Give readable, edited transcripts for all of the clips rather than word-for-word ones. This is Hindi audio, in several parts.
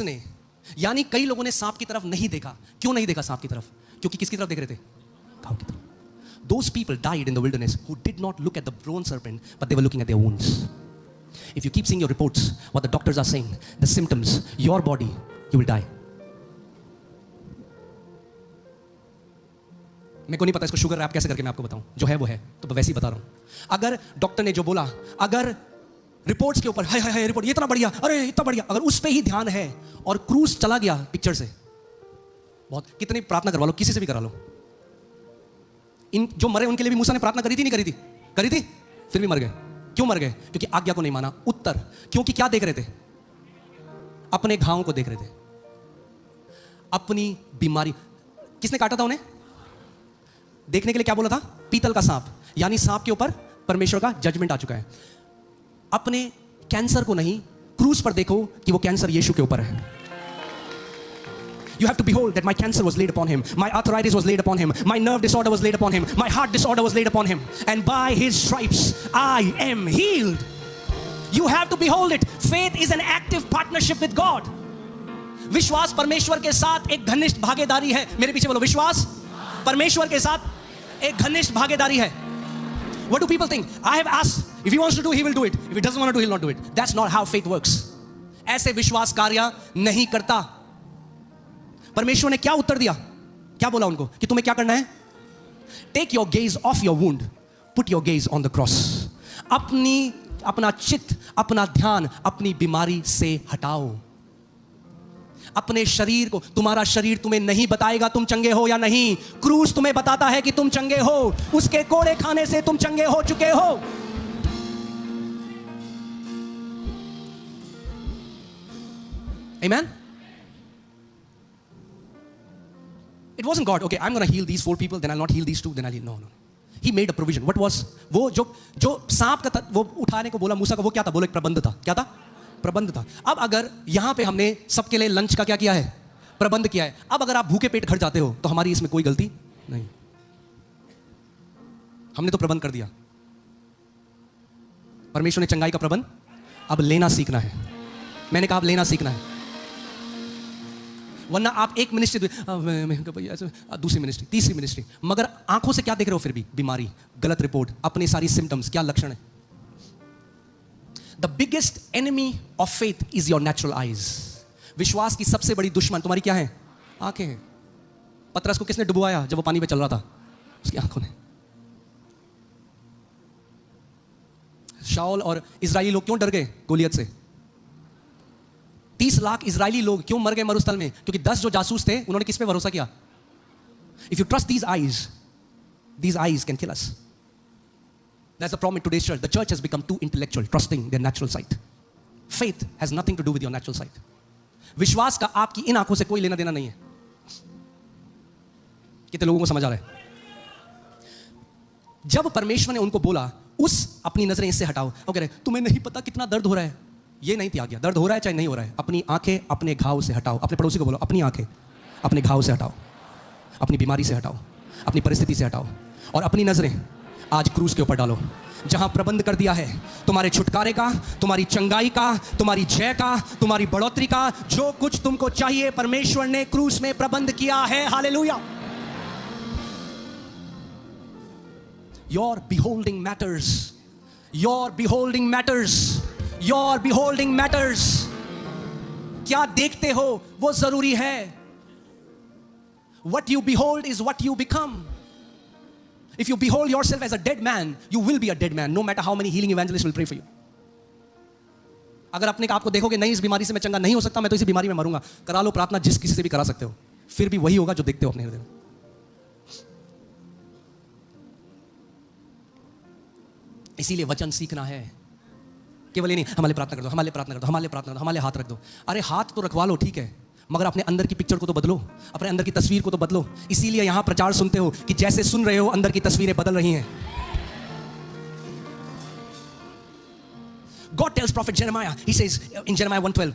ने, यानी कई लोगों ने सांप की तरफ नहीं देखा. क्यों नहीं देखा सांप की तरफ? क्योंकि किसकी तरफ देख रहे थे? घाव की तरफ. Those people died in the wilderness who did not look at the bronze serpent, but they were looking at their wounds. If you keep seeing your reports, what the doctors are saying, the symptoms, your body, you will die. मेरे को नहीं पता इसको शुगर रैप कैसे करके मैं आपको बताऊं. जो है वो है, तो वैसे ही बता रहा हूं. अगर डॉक्टर ने जो बोला, अगर रिपोर्ट्स के ऊपर हाय हाय हाय रिपोर्ट ये इतना बढ़िया, अरे इतना बढ़िया, अगर उस पे ही ध्यान है और क्रूज चला गया पिक्चर से, बहुत कितनी प्रार्थना करवा लो, किसी से भी करा लो. इन जो मरे उनके लिए भी मूसा ने प्रार्थना करी थी, नहीं करी थी? करी थी, फिर भी मर गए. क्यों मर गए? क्योंकि आज्ञा को नहीं माना. उत्तर, क्योंकि क्या देख रहे थे? अपने घावों को देख रहे थे, अपनी बीमारी. किसने काटा था उन्हें? देखने के लिए क्या बोला था? पीतल का सांप. यानी सांप के ऊपर परमेश्वर का जजमेंट आ चुका है. अपने कैंसर को नहीं, क्रूज पर देखो कि वो कैंसर यीशु के ऊपर है. You have to behold that my cancer was laid upon him, my arthritis was laid upon him, my nerve disorder was laid upon him, my heart disorder was laid upon him, and by his stripes I am healed. You have to behold it. Faith is an active partnership with God. विश्वास परमेश्वर के साथ एक घनिष्ठ भागीदारी है. मेरे पीछे बोलो, विश्वास परमेश्वर के साथ एक घनिष्ठ भागीदारी है. What do people think? I have asked, if he wants to do, he will do it. If he doesn't want to do, he will not do it. That's not how faith works. ऐसे विश्वास कार्य नहीं करता. परमेश्वर ने क्या उत्तर दिया? क्या बोला उनको कि तुम्हें क्या करना है? Take your gaze off your wound, put your gaze on the cross. अपना चित्त, अपना ध्यान अपनी बीमारी से हटाओ. अपने शरीर को, तुम्हारा शरीर तुम्हें नहीं बताएगा तुम चंगे हो या नहीं. क्रूस तुम्हें बताता है कि तुम चंगे हो. उसके कोड़े खाने से तुम चंगे हो चुके हो. Amen? It wasn't God, okay, I'm going to heal these 4 people, then I'll not heal these 2, then I'll heal. No. He made a provision. What was? वो जो सांप का वो उठाने को बोला मूसा को, वो क्या था? बोलो, एक प्रबंध था. क्या था? प्रबंध था. अब अगर यहां पे हमने सबके लिए लंच का क्या किया है? प्रबंध किया है. अब अगर आप भूखे पेट घर जाते हो तो हमारी इसमें कोई गलती नहीं. हमने तो प्रबंध कर दिया. परमेश्वर ने चंगाई का प्रबंध. अब लेना सीखना है. मैंने कहा अब लेना सीखना है. वरना आप एक मिनिस्ट्री, दूसरी मिनिस्ट्री, तीसरी मिनिस्ट्री, मगर आंखों से क्या देख रहे हो? फिर भी बीमारी, गलत रिपोर्ट, अपने सारी सिम्टम्स, क्या लक्षण है? The biggest enemy of faith is your natural eyes. विश्वास की सबसे बड़ी दुश्मन तुम्हारी क्या है? आंखें हैं. पतरस को किसने डुबवाया जब वो पानी में चल रहा था? उसकी आंखों ने. शाऊल और इजरायली लोग क्यों डर गए गोलियत से? 30 लाख इजरायली लोग क्यों मर गए मरुस्थल में? क्योंकि 10 जो जासूस थे उन्होंने किस पे भरोसा किया? If you trust these eyes can kill us. That's the problem in today's church. The church has become too intellectual, trusting their natural sight. Faith has nothing to do with your natural sight. विश्वास का आपकी इन आंखों से कोई लेना देना नहीं है. कितने लोगों को समझ आ रहा है? जब परमेश्वर ने उनको बोला उस अपनी नजरें इससे हटाओ, और कह रहे तुम्हें नहीं पता कितना दर्द हो रहा है. ये नहीं थी आज्ञा. दर्द हो रहा है चाहे नहीं हो रहा है, अपनी आंखें अपने घाव से हटाओ. अपने पड़ोसी को बोलो, अपनी आंखें अपने घाव से हटाओ, अपनी बीमारी से हटाओ, अपनी परिस्थिति से हटाओ, और अपनी नजरें आज क्रूज के ऊपर डालो, जहां प्रबंध कर दिया है तुम्हारे छुटकारे का, तुम्हारी चंगाई का, तुम्हारी जय का, तुम्हारी बढ़ोतरी का. जो कुछ तुमको चाहिए परमेश्वर ने क्रूज में प्रबंध किया है. Hallelujah. Your beholding matters. Your beholding matters. Your beholding matters. क्या देखते हो वो जरूरी है. What you behold is what you become. If you behold yourself as a dead man, you will be a dead man, no matter how many healing evangelists will pray for you. अगर अपने आप को देखोगे नहीं, इस बीमारी से मैं चंगा नहीं हो सकता, मैं तो इसी बीमारी में मरूंगा, करा लो प्रार्थना, जिस किसी से भी करा सकते हो, फिर भी वही होगा जो देखते हो अपने हृदय में. इसीलिए वचन सीखना है. केवल ये नहीं, हमारे प्रार्थना कर दो, हमारे प्रार्थना कर दो, हमारे प्रार्थना कर दो, हमारे हाथ रख दो. अरे हाथ तो रखवा लो, ठीक है, मगर अपने अंदर की पिक्चर को तो बदलो, अपने अंदर की तस्वीर को तो बदलो. इसीलिए यहां प्रचार सुनते हो कि जैसे सुन रहे हो अंदर की तस्वीरें बदल रही हैं. God tells prophet Jeremiah, he says in Jeremiah 1:12,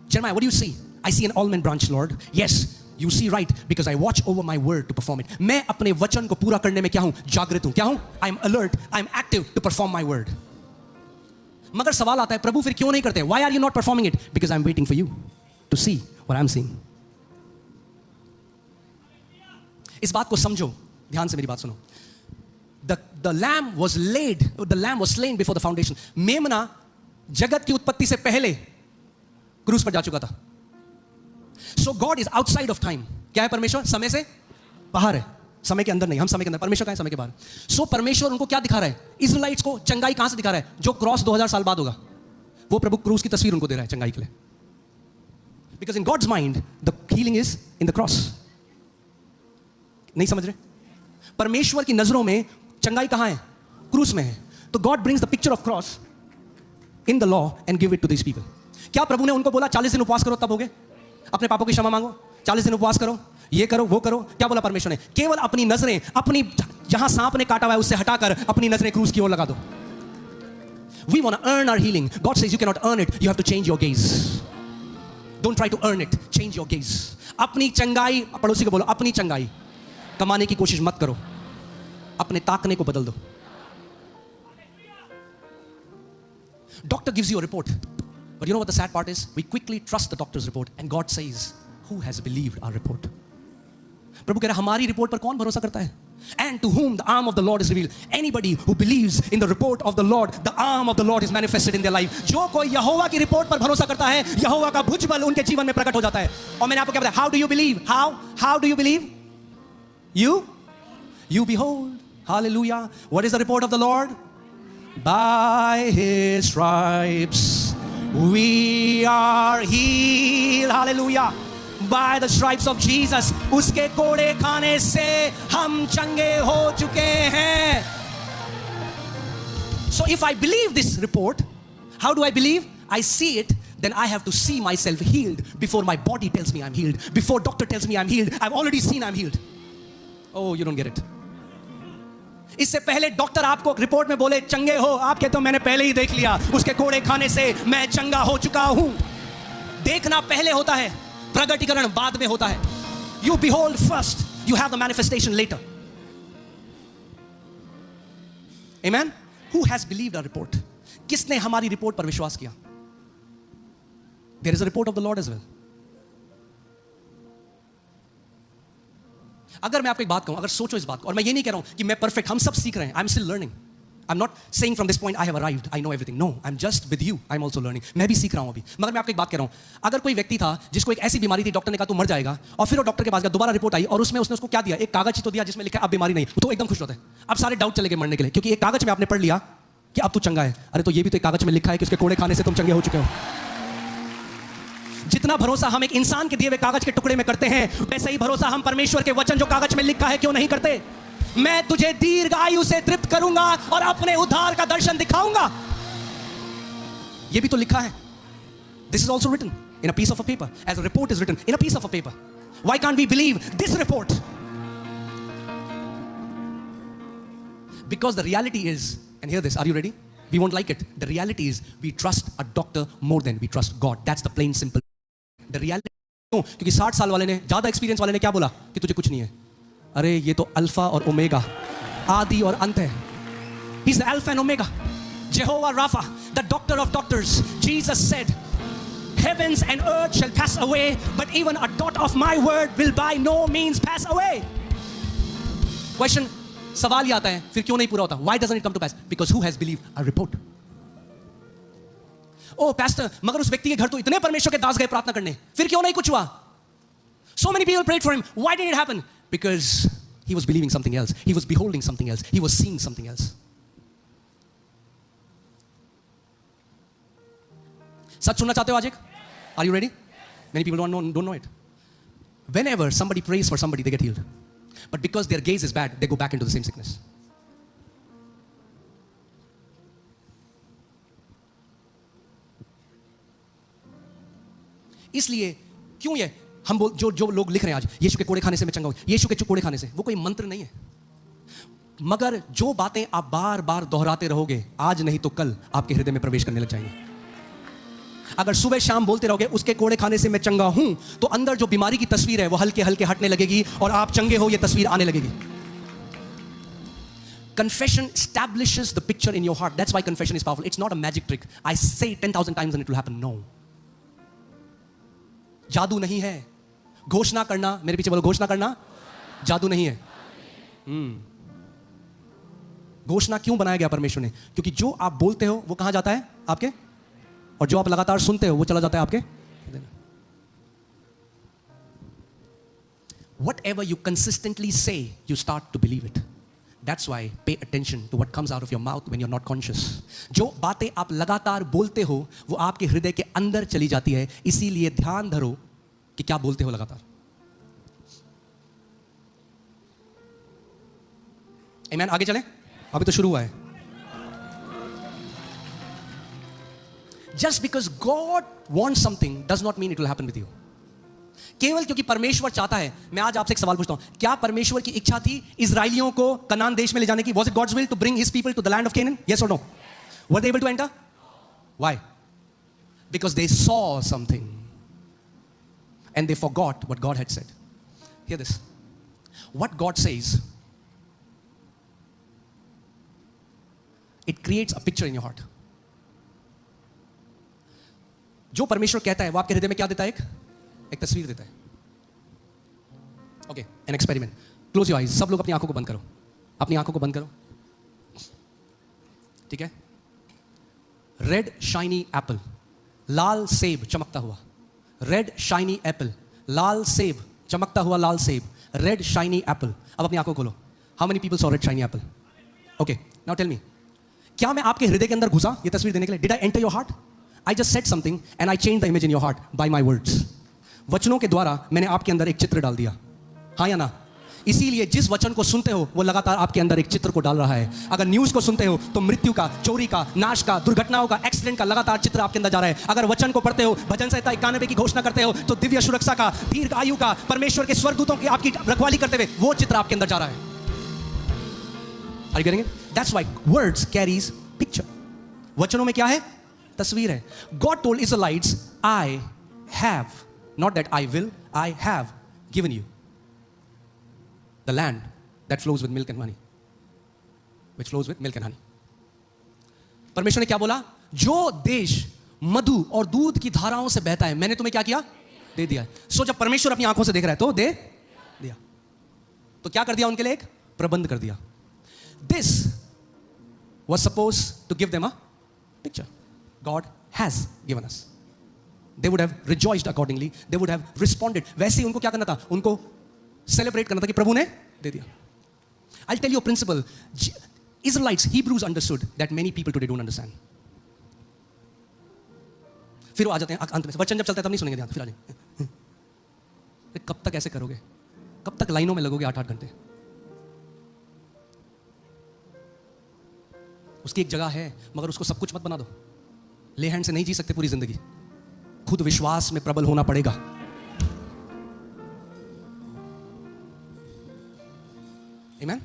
Jeremiah, what do you see? I see an almond branch, Lord. Yes, you see right, because I watch over my word to perform it. मैं अपने वचन को पूरा करने में क्या हूं? जागृत हूं. क्या हूं? I am alert, I am active to perform my word. मगर सवाल आता है, प्रभु फिर क्यों नहीं करते? Why are you not performing it? Because I am waiting for you to see what I'm seeing. इस बात को समझो, ध्यान से मेरी बात सुनो. The lamb was slain before the foundation. मेमना जगत की उत्पत्ति से पहले क्रूस पर जा चुका था. So God is outside of time. क्या है परमेश्वर? समय से बाहर है. समय के अंदर नहीं, हम समय के अंदर. परमेश्वर कहाँ है? समय के बाहर. So परमेश्वर उनको क्या दिखा रहा है? इजराइलिट्स को चंगाई कहां से दिखा रहा है? जो क्रॉस 2000 साल बाद होगा, वो प्रभु क्रूस की तस्वीर उनको दे रहा है चंगाई के लिए. Because in God's mind, the healing is in the cross. नहीं समझ रहे? परमेश्वर की नजरों में चंगाई कहां है? क्रूस में है. तो God brings the picture of cross in the law and give it to these people. क्या प्रभु ने उनको बोला 40 दिन उपवास करो तब होगे? अपने पापों की क्षमा मांगो, 40 दिन उपवास करो, ये करो वो करो? क्या बोला परमेश्वर ने? केवल अपनी नजरें, अपनी जहां सांप ने काटा हुआ है उससे हटाकर अपनी नजरें क्रूस की ओर लगा दो. We want to earn our healing. God says you cannot earn it. You have to change your gaze. Don't try to earn it. Change your gaze. अपनी चंगाई, पड़ोसी को बोलो, अपनी चंगाई कमाने की कोशिश मत करो, अपने ताकने को बदल दो. Doctor gives you a report, but you know what the sad part is? We quickly trust the doctor's report, and God says, "Who has believed our report?" प्रभु कह रहा है, हमारी रिपोर्ट पर कौन भरोसा करता है? And to whom the arm of the Lord is revealed. Anybody who believes in the report of the Lord, the arm of the Lord is manifested in their life. जो कोई यहोवा की रिपोर्ट पर भरोसा करता है, यहोवा का भुजबल उनके जीवन में प्रकट हो जाता है. और मैंने आपको क्या बताया? How do you believe? How do you believe? You behold. Hallelujah. What is the report of the Lord? By his stripes we are healed. Hallelujah. By the stripes of Jesus, उसके कोड़े खाने से हम चंगे हो चुके हैं. So if I believe this report, how do I believe? I see it, then I have to see myself healed before my body tells me I'm healed, before doctor tells me I'm healed. I've already seen I'm healed. Oh, you don't get it. इससे पहले डॉक्टर आपको रिपोर्ट में बोले चंगे हो, आप कहते हो मैंने पहले ही देख लिया, उसके कोड़े खाने से मैं चंगा हो चुका हूं. देखना पहले होता है, प्रगटीकरण बाद में होता है. You behold first, you have the manifestation later. Amen? Who has believed our report? किसने हमारी रिपोर्ट पर विश्वास किया? There is a report of the Lord as well. अगर मैं आपको एक बात कहूं, अगर सोचो इस बात को, और मैं ये नहीं कह रहा हूं कि मैं परफेक्ट, हम सब सीख रहे हैं. I'm still learning. I'm not saying from this point I have arrived, I know everything. No, I'm just with you. I'm also learning. मैं भी सीख रहा हूं अभी. मगर मैं आपको एक बात कह रहा हूं, अगर कोई व्यक्ति था जिसको एक ऐसी बीमारी थी, डॉक्टर ने कहा तू मर जाएगा, और फिर वो डॉक्टर के पास गया, दोबारा रिपोर्ट आई और उसमें उसने उसको क्या दिया? एक कागज तो दिया जिसमें लिखा अब बीमारी नहीं, तो एकदम खुश होता है. अब सारे डाउट चले गए मरने के लिए, क्योंकि एक कागज में आपने पढ़ लिया कि अब तू चंगा है. अरे तो ये भी तो एक कागज में लिखा है कि उसके कोड़े खाने से तुम चंगे हो चुके हो. जितना भरोसा हम एक इंसान के दिए हुए कागज के टुकड़े में करते हैं, वैसे ही भरोसा हम परमेश्वर के वचन जो कागज में लिखा है क्यों नहीं करते? मैं तुझे दीर्घ आयु से तृप्त करूंगा और अपने उद्धार का दर्शन दिखाऊंगा. यह भी तो लिखा है. This is also written in a piece of a paper, as a report is written in a piece of a paper. Why can't we believe this report? Because the reality is, and hear this, are you ready? We won't like it. The reality is we trust a doctor more than we trust God. That's the plain simple. The reality. क्योंकि 60 साल वाले ने, ज्यादा एक्सपीरियंस वाले ने क्या बोला कि तुझे कुछ नहीं है. अरे ये तो अल्फा और ओमेगा, आदि और अंत है. He's the alpha and omega. Jehovah Rapha, the doctor of doctors. Jesus said, heavens and earth shall pass away, but even a dot of my word will by no means pass away. Question, सवाल ये आता है, फिर क्यों नहीं पूरा होता? Why doesn't it come to pass? Because who has believed a report? Oh pastor, मगर उस व्यक्ति के घर तो इतने परमेश्वर के दास गए प्रार्थना करने, फिर क्यों नहीं कुछ हुआ? So many people prayed for him. Why didn't it happen? Because he was believing something else. He was beholding something else. He was seeing something else. सच सुनना चाहते हो आज एक? Are you ready? Many people don't know it. Whenever somebody prays for somebody, they get healed. But because their gaze is bad, they go back into the same sickness. इसलिए क्यों ये हम जो लोग लिख रहे हैं आज, यीशु के कोड़े खाने से मैं चंगा हूं, यीशु के कोड़े खाने से, वो कोई मंत्र नहीं है. मगर जो बातें आप बार बार दोहराते रहोगे, आज नहीं तो कल आपके हृदय में प्रवेश करने लग जाएंगे. अगर सुबह शाम बोलते रहोगे उसके कोड़े खाने से मैं चंगा हूं, तो अंदर जो बीमारी की तस्वीर है वो हल्के हल्के हटने लगेगी और आप चंगे हो ये तस्वीर आने लगेगी. Confession establishes the picture in your heart. That's why confession is powerful. It's not a magic trick. I say 10,000 times and it will happen. No. जादू नहीं है। घोषणा करना, मेरे पीछे बोलो, घोषणा करना जादू नहीं है। घोषणा क्यों बनाया गया परमेश्वर ने? क्योंकि जो आप बोलते हो वो कहां जाता है? आपके। और जो आप लगातार सुनते हो वो चला जाता है आपके। Whatever you consistently say, you start to believe it. That's why pay attention to what comes out of your mouth when you're not conscious. जो बातें आप लगातार बोलते हो वो आपके हृदय के अंदर चली जाती है, इसीलिए ध्यान धरो कि क्या बोलते हो लगातार। Amen? आगे चलें, अभी तो शुरू हुआ है। Just because God wants something does not mean it will happen with you. केवल क्योंकि परमेश्वर चाहता है। मैं आज आपसे एक सवाल पूछता हूं, क्या परमेश्वर की इच्छा थी इजराइलियों को कनान देश में ले जाने की? Was it God's will to bring his people to the land of Canaan? Yes or no? Were they able to enter? Why? Because they saw something and they forgot what God had said. Hear this. What God says, it creates a picture in your heart. जो परमेश्वर कहता है वो आपके हृदय में क्या देता है? एक तस्वीर देता है। Okay, an experiment. Close your eyes. सब लोग अपनी आंखों को बंद करो, अपनी आंखों को बंद करो, ठीक है? रेड शाइनी एप्पल, लाल सेब चमकता हुआ। रेड शाइनी एप्पल, लाल सेब चमकता हुआ, लाल सेब, रेड शाइनी एप्पल। अब अपनी आंखों को खोलो। How many people saw red shiny apple? Okay, now tell me, क्या मैं आपके हृदय के अंदर घुसा ये तस्वीर देने के लिए? Did I enter your heart? I just said something and I change the image in your heart by my words. वचनों के द्वारा मैंने आपके अंदर एक चित्र डाल दिया, हाँ या ना? इसीलिए जिस वचन को सुनते हो वो लगातार आपके अंदर एक चित्र को डाल रहा है। अगर न्यूज़ को सुनते हो तो मृत्यु का, चोरी का, नाश का, दुर्घटनाओं का, एक्सीडेंट का लगातार चित्र आपके अंदर जा रहा है। अगर वचन को पढ़ते हो, भजन संहिता 91 की घोषणा करते हो तो दिव्य सुरक्षा का, दीर्घ आयु का, परमेश्वर के स्वर्गदूतों की आपकी रखवाली करते हुए वो चित्र आपके अंदर जा रहा है। Are you getting it? That's why words carries picture. वचनों में क्या है? तस्वीर है। God told Israelites, I have, not that I will, I have given you the land that flows with milk and honey, which flows with milk and honey. परमेश्वर ने क्या बोला? जो देश मधु और दूध की धाराओं से बहता है मैंने तुम्हें क्या किया? दे दिया है। सो जब परमेश्वर अपनी आंखों से देख रहा है तो दे दिया। तो क्या कर दिया उनके लिए? एक प्रबंध कर दिया। This was supposed to give them a picture. God has given us. They would have rejoiced accordingly. They would have responded. वैसे ही उनको क्या करना था? उनको सेलिब्रेट करना था कि प्रभु ने दे दिया। I'll tell you a principle. Israelites, Hebrews understood that many people today don't understand. फिर वो आ जाते हैं अंत में। वचन जब चलता है तब नहीं सुनेंगे ध्यान, फिर आ जाएंगे। कब तक ऐसे करोगे? कब तक लाइनों में लगोगे 8-8 घंटे? उसकी एक जगह है, मगर उसको सब कुछ मत बना दो। ले हैंड से नहीं जी सकते पूरी जिंदगी, खुद विश्वास में प्रबल होना पड़ेगा। आमीन।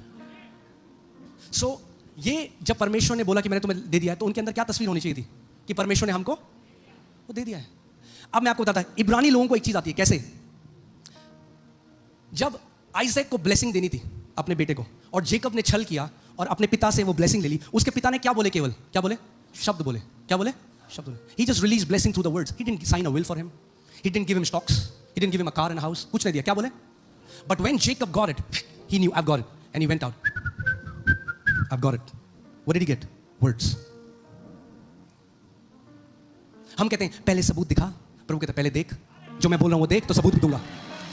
सो ये जब परमेश्वर ने बोला कि मैंने तुम्हें दे दिया है तो उनके अंदर क्या तस्वीर होनी चाहिए थी? कि परमेश्वर ने हमको वो दे दिया है। अब मैं आपको बताता हूं, इब्रानी लोगों को एक चीज आती है। कैसे? जब आइजैक को ब्लेसिंग देनी थी अपने बेटे को, और जेकब ने छल किया और अपने पिता से वो ब्लेसिंग ले ली, उसके पिता ने क्या बोले? केवल क्या बोले? शब्द बोले। क्या बोले? शब्द बोले। He just released blessing through the words. He didn't sign a will for him. He didn't give him stocks. He didn't give him a car and a house. कुछ नहीं दिया। क्या बोले? But when Jacob got it, he knew, I've got it. And he went out. I've got it. What did he get? Words. हम कहते हैं पहले सबूत दिखा, प्रभु कहता है पहले देख, जो मैं बोल रहा हूं वो देख तो सबूत भी दूंगा।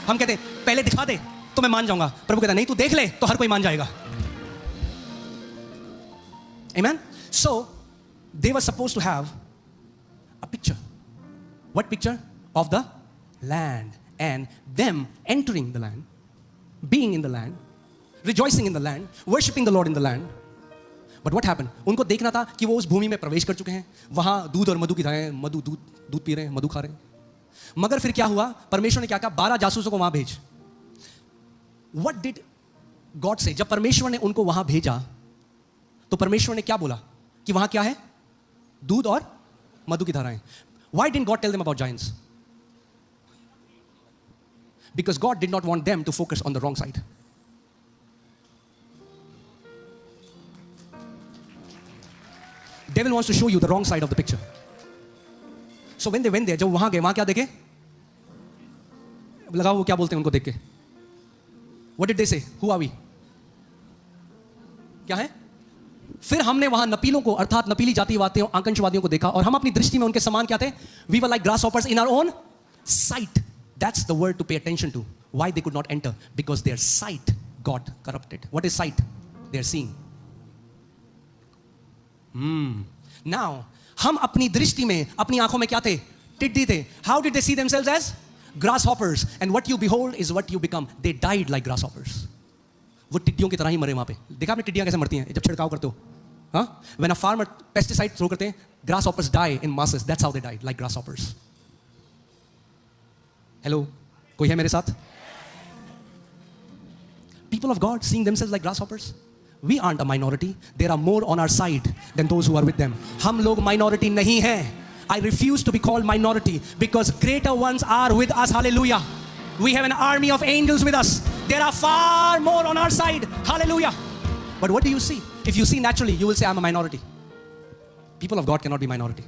हम कहते हैं पहले दिखा दे तो मैं मान जाऊंगा, प्रभु कहता है नहीं तू देख ले तो हर कोई मान जाएगा। Amen? So they were supposed to have a picture. What picture? Of the land, and them entering the land, being in the land, rejoicing in the land, worshiping the Lord in the land. But what happened? उनको देखना था कि वो उस भूमि में प्रवेश कर चुके हैं, वहां दूध और मधु की धाराएं, दूध पी रहे हैं, मधु खा रहे हैं। मगर फिर क्या हुआ? परमेश्वर ने क्या कहा? 12 जासूसों को वहां भेज। What did God say? जब परमेश्वर ने उनको वहां भेजा तो परमेश्वर ने क्या बोला? कि वहां क्या है? दूध और मधु की धाराएं। Why didn't God tell them about giants? Because God did not want them to focus on the wrong side. Devil wants to show you the wrong side of the picture. So when they went there, जब वहां गए, वहां क्या देखे? लगाओ वो क्या बोलते हैं उनको देख के. What did they say? Who are we? क्या है? फिर हमने वहां नपीलों को अर्थात नपीली जातिवादियों आकांक्षवादियों को देखा और हम अपनी दृष्टि में उनके समान क्या थे? We were like grasshoppers in our own sight. That's the word to pay attention to. Why they could not enter? Because their sight got corrupted. What is sight? They are seeing. Now, हम अपनी दृष्टि में अपनी आंखों में क्या थे? टिड्डी थे. How did they see themselves as? Grasshoppers. And what you behold is what you become. They died like grasshoppers. वो टिड्डियों की तरह ही मरे वहां पे. देखा आपने टिड्डियां कैसे मरती हैं जब छिड़काव करते हो? हाँ? When a farmer pesticide throw करते हैं, grasshoppers die in masses. That's how they died, like grasshoppers. Hello? कोई है मेरे साथ? People of God seeing themselves like grasshoppers. We aren't a minority. There are more on our side than those who are with them. हम लोग minority नहीं हैं. I refuse to be called minority because greater ones are with us. Hallelujah. We have an army of angels with us. There are far more on our side. Hallelujah. But what do you see? If you see naturally, you will say, I'm a minority. People of God cannot be minority.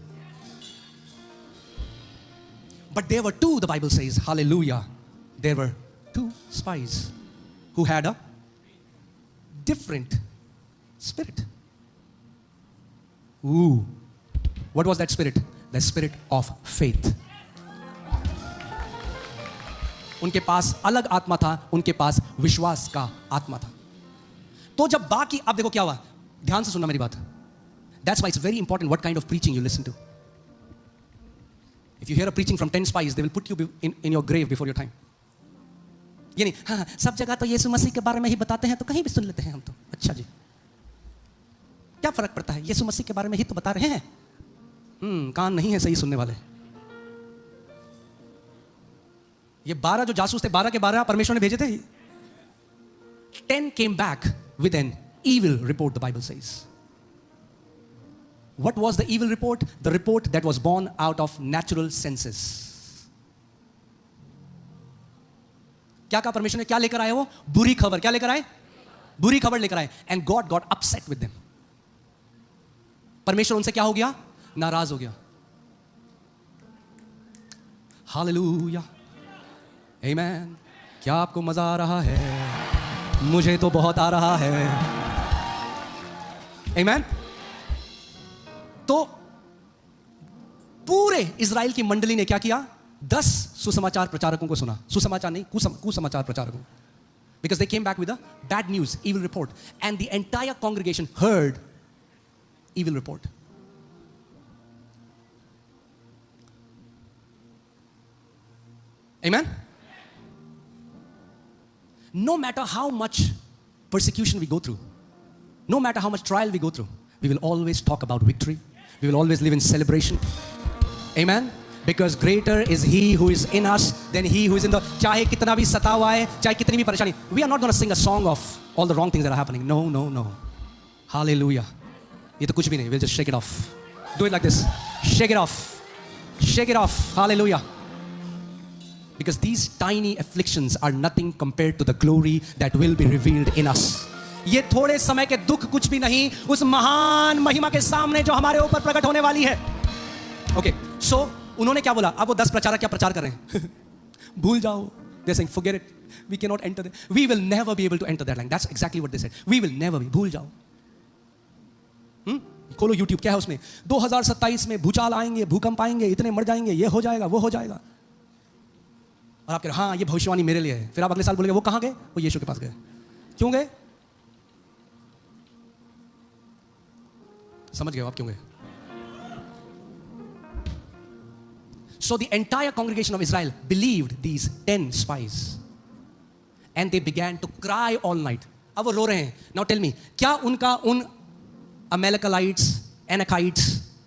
But there were two, the Bible says. Hallelujah. There were two spies who had a different spirit. Ooh. What was that spirit? The spirit of faith. उनके पास अलग आत्मा था, उनके पास विश्वास का आत्मा था. तो जब बाकी, अब देखो क्या हुआ, ध्यान से सुनना मेरी बात. That's why it's very important what kind of preaching you listen to. If you hear a preaching from 10 spies, they will put you in your grave before your time. ये नहीं, हाँ सब जगह तो यीशु मसीह के बारे में ही बताते हैं तो कहीं भी सुन लेते हैं हम तो. अच्छा जी, क्या फर्क पड़ता है, यीशु मसीह के बारे में ही तो बता रहे हैं. कान नहीं है सही सुनने वाले. ये 12 जो जासूस थे, 12 के 12 परमेश्वर ने भेजे थे. 10 came back with an evil report, the Bible says. What was the evil report? The report that was born out of natural senses. क्या कहा परमेश्वर ने, क्या लेकर आए वो? बुरी खबर. क्या लेकर आए? बुरी खबर लेकर आए. And God got upset with them. परमेश्वर उनसे क्या हो गया? नाराज हो गया. Hallelujah. Amen. क्या आपको मजा आ रहा है? मुझे तो बहुत आ रहा है. Amen. तो पूरे इजराइल की मंडली ने क्या किया? 10 सुसमाचार प्रचारकों को सुना. सुसमाचार नहीं, कुसमाचार प्रचारकों. Because they came back with a bad news, evil report. And the entire congregation heard evil report. Amen? No matter how much persecution we go through, no matter how much trial we go through, we will always talk about victory. We will always live in celebration. Amen? Because greater is He who is in us than He who is in the... चाहे कितना भी सतावा है, चाहे कितनी भी परेशानी. We are not going to sing a song of all the wrong things that are happening. No, no, no. Hallelujah. ये तो कुछ भी नहीं. We'll just shake it off. Do it like this. Shake it off. Shake it off. Hallelujah. Because these tiny afflictions are nothing compared to the glory that will be revealed in us. ये थोड़े समय के दुख कुछ भी नहीं उस महान महिमा के सामने जो हमारे ऊपर प्रकट होने वाली है. Okay, so उन्होंने क्या बोला? अब वो 10 प्रचारक क्या प्रचार कर रहे हैं? भूल जाओ. They're saying, forget it. We cannot enter there. We will never be able to enter that land. That's exactly what they said. We will never be. भूल जाओ. खोलो YouTube, क्या है उसमें? 2027 में भूचाल आएंगे, भूकंप आएंगे, इतने मर जाएंगे, ये हो जाएगा, वो हो जाएगा. और आप कह रहे हाँ ये भविष्यवाणी मेरे लिए है. फिर आप अगले साल बोलेंगे वो कहाँ गए? वो यीशु के पास गए. क्यों गए? समझ गए आप क्यों गए? So the entire congregation of Israel believed these 10 spies. And they began to cry all night. अब वो रो रहे हैं. Now tell me, क्या उनका उन Amalekalites, Anakites,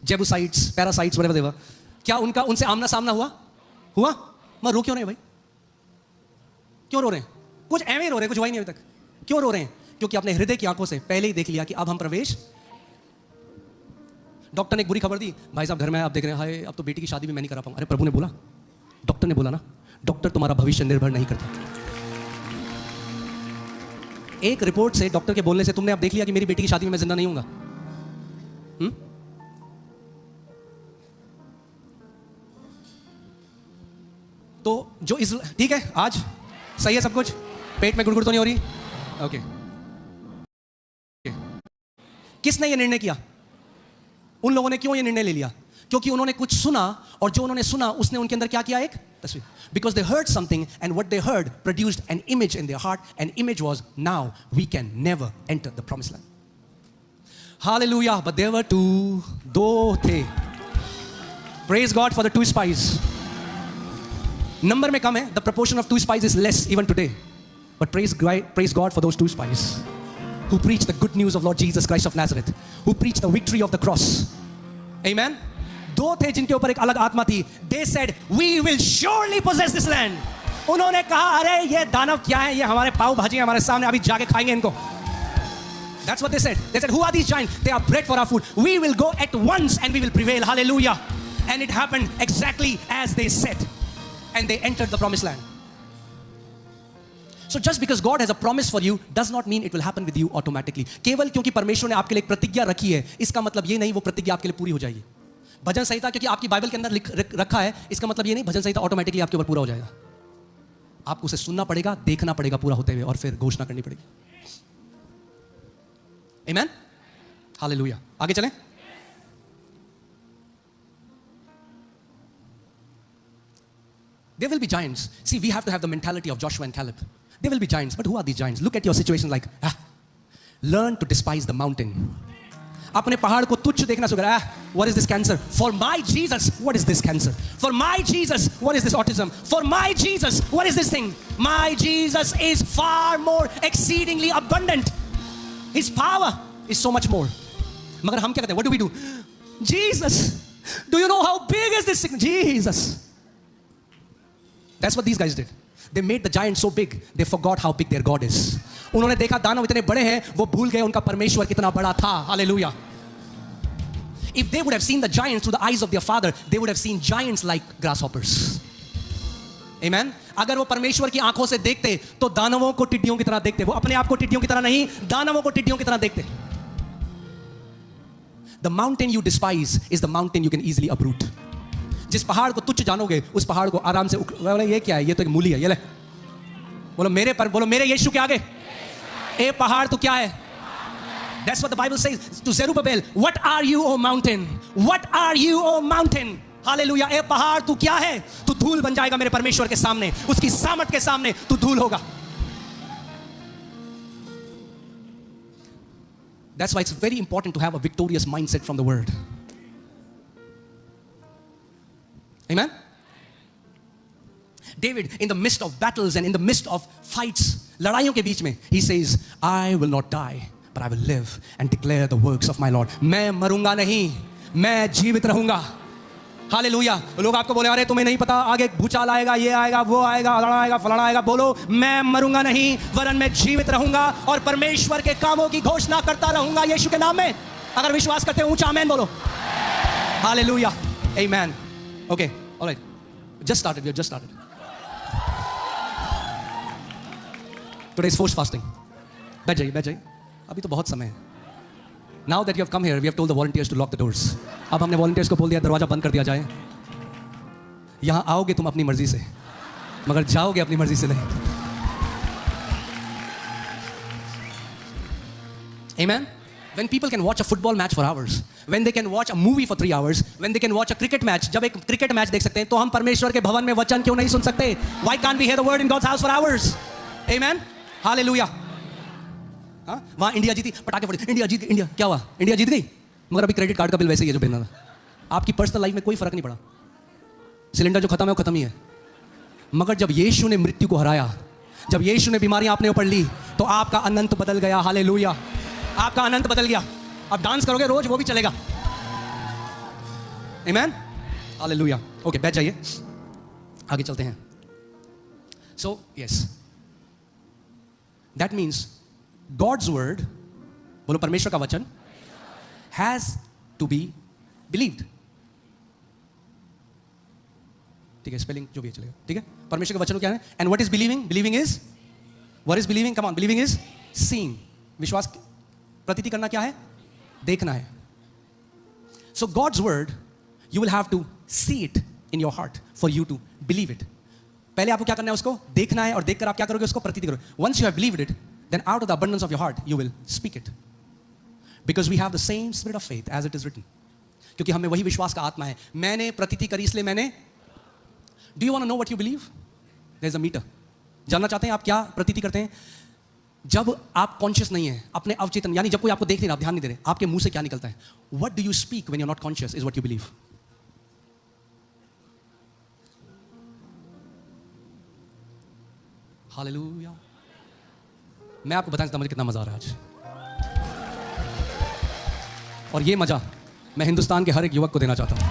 Jebusites, Parasites, whatever they were, क्या उनका उनसे आमना सामना हुआ? हुआ? मैं रो क्यों रहे भाई? क्यों रो रहे हैं? कुछ ऐਵੇਂ ही रो रहे हैं, कुछ हुआ ही नहीं अभी तक. क्यों रो रहे हैं? क्योंकि अपने हृदय की आंखों से पहले ही देख लिया कि अब हम प्रवेश. डॉक्टर ने एक बुरी खबर दी, भाई साहब घर में आप देख रहे हैं, हाय अब तो बेटी की शादी भी मैं नहीं करा पाऊंगा. अरे प्रभु ने बोला, डॉक्टर ने बोला ना, डॉक्टर तुम्हारा भविष्य निर्भर नहीं करता. एक रिपोर्ट से, डॉक्टर के बोलने से तुमने अब देख लिया कि मेरी बेटी की शादी में मैं जिंदा नहीं होऊंगा. तो जो इस ठीक है, आज सही है सब कुछ, पेट में गुड़गुड़ तो नहीं हो रही? ओके। किसने ये निर्णय किया? उन लोगों ने क्यों ये निर्णय ले लिया? क्योंकि उन्होंने कुछ सुना, और जो उन्होंने सुना उसने उनके अंदर क्या किया? एक तस्वीर. Because they heard something, and what they heard produced an image in their heart. An image was, now we can never enter the promised land. Hallelujah. But there were two, दो थे. Praise God for the two spies. Number में कम है. The proportion of two spies is less even today. But praise God for those two spies who preached the good news of Lord Jesus Christ of Nazareth, who preached the victory of the cross. Amen. दो थे जिनके ऊपर एक अलग आत्मा थी. They said, we will surely possess this land. उन्होंने कहा, अरे ये दानव क्या है? ये हमारे पाव भाजी हमारे सामने, अभी जाके खाएंगे इनको. That's what they said. They said, who are these giants? They are bread for our food. We will go at once and we will prevail. Hallelujah. And it happened exactly as they said. And they entered the promised land. So just because God has a promise for you does not mean it will happen with you automatically. केवल क्योंकि परमेश्वर ने आपके लिए एक प्रतिज्ञा रखी है, इसका मतलब ये नहीं वो प्रतिज्ञा आपके लिए पूरी हो जाएगी. भजन संहिता क्योंकि आपकी बाइबल के अंदर रखा है, इसका मतलब ये नहीं भजन संहिता ऑटोमेटिकली आपके ऊपर पूरा हो जाएगा. आपको उसे सुनना पड़ेगा, देखना पड़ेगा पूरा होते हुए, और फिर घोषणा करनी पड़ेगी. Amen? Hallelujah. आगे चलें. There will be giants. See, we have to have the mentality of Joshua and Caleb. There will be giants, but who are these giants? Look at your situation like, learn to despise the mountain. अपने पहाड़ को तुच्छ देखना शुरू करा. What is this cancer? For my Jesus, what is this cancer? For my Jesus, what is this autism? For my Jesus, what is this thing? My Jesus is far more exceedingly abundant. His power is so much more. मगर हम क्या कहते हैं? What do we do? Jesus, do you know how big is this thing? Jesus. That's what these guys did. They made the giant so big, they forgot how big their God is. उन्होंने देखा दानव इतने बड़े हैं, वो भूल गए उनका परमेश्वर कितना बड़ा था. Hallelujah. If they would have seen the giants through the eyes of their father, they would have seen giants like grasshoppers. Amen. अगर वो परमेश्वर की आंखों से देखते तो दानवों को टिड्डियों की तरह देखते. वो अपने आप को टिड्डियों की तरह नहीं, दानवों को टिड्डियों की तरह देखते. The mountain you despise is the mountain you can easily uproot. जिस पहाड़ को तुच्छ जानोगे, उस पहाड़ को आराम से बोले ये क्या है? ये तो एक मूली है. ये ले. बोलो मेरे यीशु के आगे ए पहाड़ तो क्या है? That's what the Bible says to Zerubbabel. What are you, O mountain? What are you, O mountain? Hallelujah. ए पहाड़ तू क्या है? तू धूल बन जाएगा मेरे परमेश्वर के सामने. उसकी सामर्थ के सामने तू धूल होगा. That's why it's very important to have a victorious mindset from the word. Amen. David, in the midst of battles and in the midst of fights, लड़ाइयों के बीच में, he says, I will not die, but I will live and declare the works of my Lord. मैं मरूंगा नहीं, मैं जीवित रहूंगा. हालेलुया. लोग आपको बोले, अरे तुम्हें नहीं पता आगे भूचाल आएगा, ये आएगा, वो आएगा, अड़ना आएगा, फलाना आएगा. बोलो, मैं मरूंगा नहीं, वरन मैं जीवित रहूंगा और परमेश्वर के कामों की घोषणा करता रहूंगा यीशु के नाम में. अगर विश्वास करते हो ऊंचा आमेन बोलो. Hallelujah. Amen. Okay, all right. Just started. We have just started. Today is forced fasting. बैठ जाइए. अभी तो बहुत समय है. Now that you have come here, we have told the volunteers to lock the doors. अब हमने volunteers को बोल दिया दरवाजा बंद कर दिया जाए. यहाँ आओगे तुम अपनी मर्जी से, मगर जाओगे अपनी मर्जी से नहीं. Amen. When people can watch a football match for hours, when they can watch a movie for 3 hours, when they can watch a cricket match, जब एक क्रिकेट मैच देख सकते हैं, तो हम परमेश्वर के भवन में वचन क्यों नहीं सुन सकते? Why can't we hear the word in God's house for hours? Amen. Hallelujah. हाँ, वहाँ इंडिया जीती, पटाखे फटे, इंडिया क्या हुआ? इंडिया जीत गई, मगर अभी क्रेडिट कार्ड का बिल वैसे ही है जो भेजना था. आपकी पर्सनल लाइफ में कोई फर्क नहीं पड़ा. सिलेंडर जो खत्म है वो खत्म ही है. मगर जब यीशु ने मृत्यु को हराया, जब यीशु ने बीमारियां अपने ऊपर ली, तो आपका अनंत बदल गया. हालेलुया. आपका अनंत बदल गया. अब डांस करोगे रोज, वो भी चलेगा. आमेन. हालेलुया. ओके, बैठ जाइए, आगे चलते हैं. So yes, that means God's word, बोलो परमेश्वर का वचन, हैज टू बी बिलीव्ड. ठीक है, स्पेलिंग जो भी है चलेगा. ठीक है, परमेश्वर का वचन क्या है? And what is believing? Believing is, what is believing? Come on, believing is seeing. विश्वास प्रतीति करना क्या है? देखना है. So God's word, you will have to see it in your heart for you to believe it. पहले आपको क्या करना है, उसको देखना है, और देखकर आप क्या करोगे, उसको प्रतीति करोगे. Once you have believed it, then out of the abundance of your heart you will speak it, because we have the same spirit of faith as it is written. क्योंकि हमें वही विश्वास का आत्मा है. मैंने प्रतीति करी इसलिए मैंने. Do you want to know what you believe? There is a meter. जानना चाहते हैं आप क्या प्रतीति करते हैं? जब आप कॉन्शियस नहीं है, अपने अवचेतन, यानी जब कोई आपको देख नहीं रहा, आप ध्यान नहीं दे रहे, आपके मुंह से क्या निकलता है? What do you speak when you're not conscious is what you believe. Hallelujah. मैं आपको बताना चाहता हूं मुझे कितना मजा आ रहा है आज. और ये मजा मैं हिंदुस्तान के हर एक युवक को देना चाहता हूं.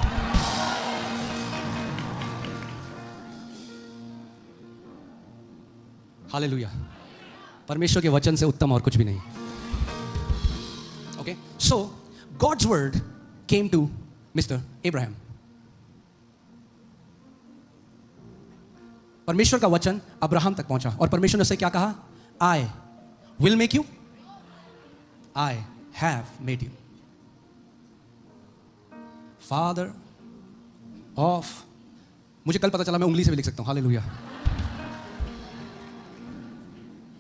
हालेलुया. परमेश्वर के वचन से उत्तम और कुछ भी नहीं. Okay, so God's word came to mister Abraham. परमेश्वर का वचन अब्राहम तक पहुंचा और परमेश्वर ने उससे क्या कहा? I will make you, I have made you father of. मुझे कल पता चला मैं उंगली से भी लिख सकता हूं. हालेलुया.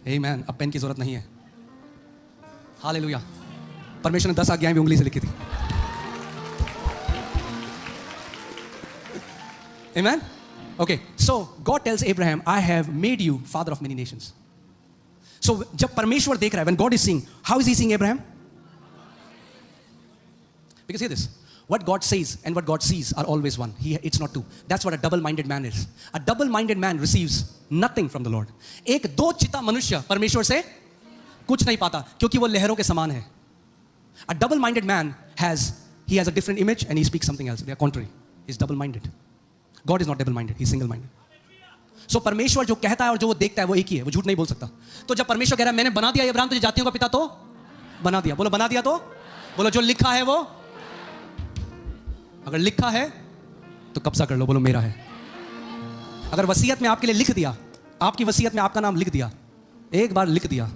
आमीन. अब पेन की जरूरत नहीं है. हालेलुया. परमेश्वर ने 10 आज्ञाएं भी उंगली से लिखी थी. आमीन. Okay, so God tells Abraham, I have made you father of many nations. So जब परमेश्वर देख रहा है, when God is seeing, how is he seeing Abraham? Because here this, what God says and what God sees are always one. It's not two. That's what a double-minded man is. A double-minded man receives nothing from the Lord. एक दो चिता मनुष्य परमेश्वर से कुछ नहीं पाता क्योंकि वो लहरों के समान है. A double-minded man has a different image and he speaks something else. They are contrary. He's double-minded. God is not double-minded. He's single-minded. So परमेश्वर जो कहता है और जो वो देखता है वो एक ही है. वो झूठ नहीं बोल सकता. तो जब परमेश्वर कह रहा है मैंने बना दिया अब्राहम तुझे जातियों का पिता, तो बना दिया. बोलो बना दिया. तो बोलो जो लिखा है वो, अगर लिखा है तो कब्जा कर लो. बोलो मेरा है. अगर वसीयत में आपके लिए लिख दिया, आपकी वसीयत में आपका नाम लिख दिया, एक बार लिख दिया,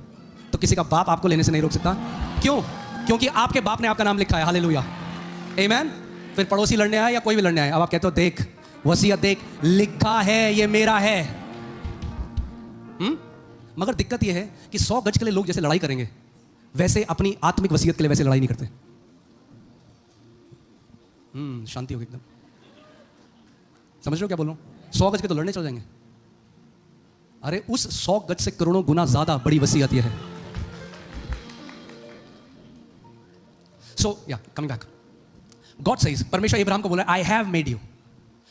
तो किसी का बाप आपको लेने से नहीं रोक सकता. क्यों? क्योंकि आपके बाप ने आपका नाम लिखा है. हालेलुया. आमीन. फिर पड़ोसी लड़ने आए या कोई भी लड़ने आए, अब आप कहते हो देख वसीयत देख, लिखा है ये मेरा है. मगर दिक्कत ये है कि 100 गज के लिए लोग जैसे लड़ाई करेंगे वैसे अपनी आत्मिक वसीयत के लिए वैसे लड़ाई नहीं करते. शांति होगी एकदम. समझ रहे हो क्या बोल रहा हूं? 100 गज के तो लड़ने चल जाएंगे. अरे उस 100 गज से करोड़ों गुना ज्यादा बड़ी वसीयत यह है. सो या कमिंग बैक, गॉड सेज, परमेश्वर अब्राहम को बोला आई हैव मेड यू.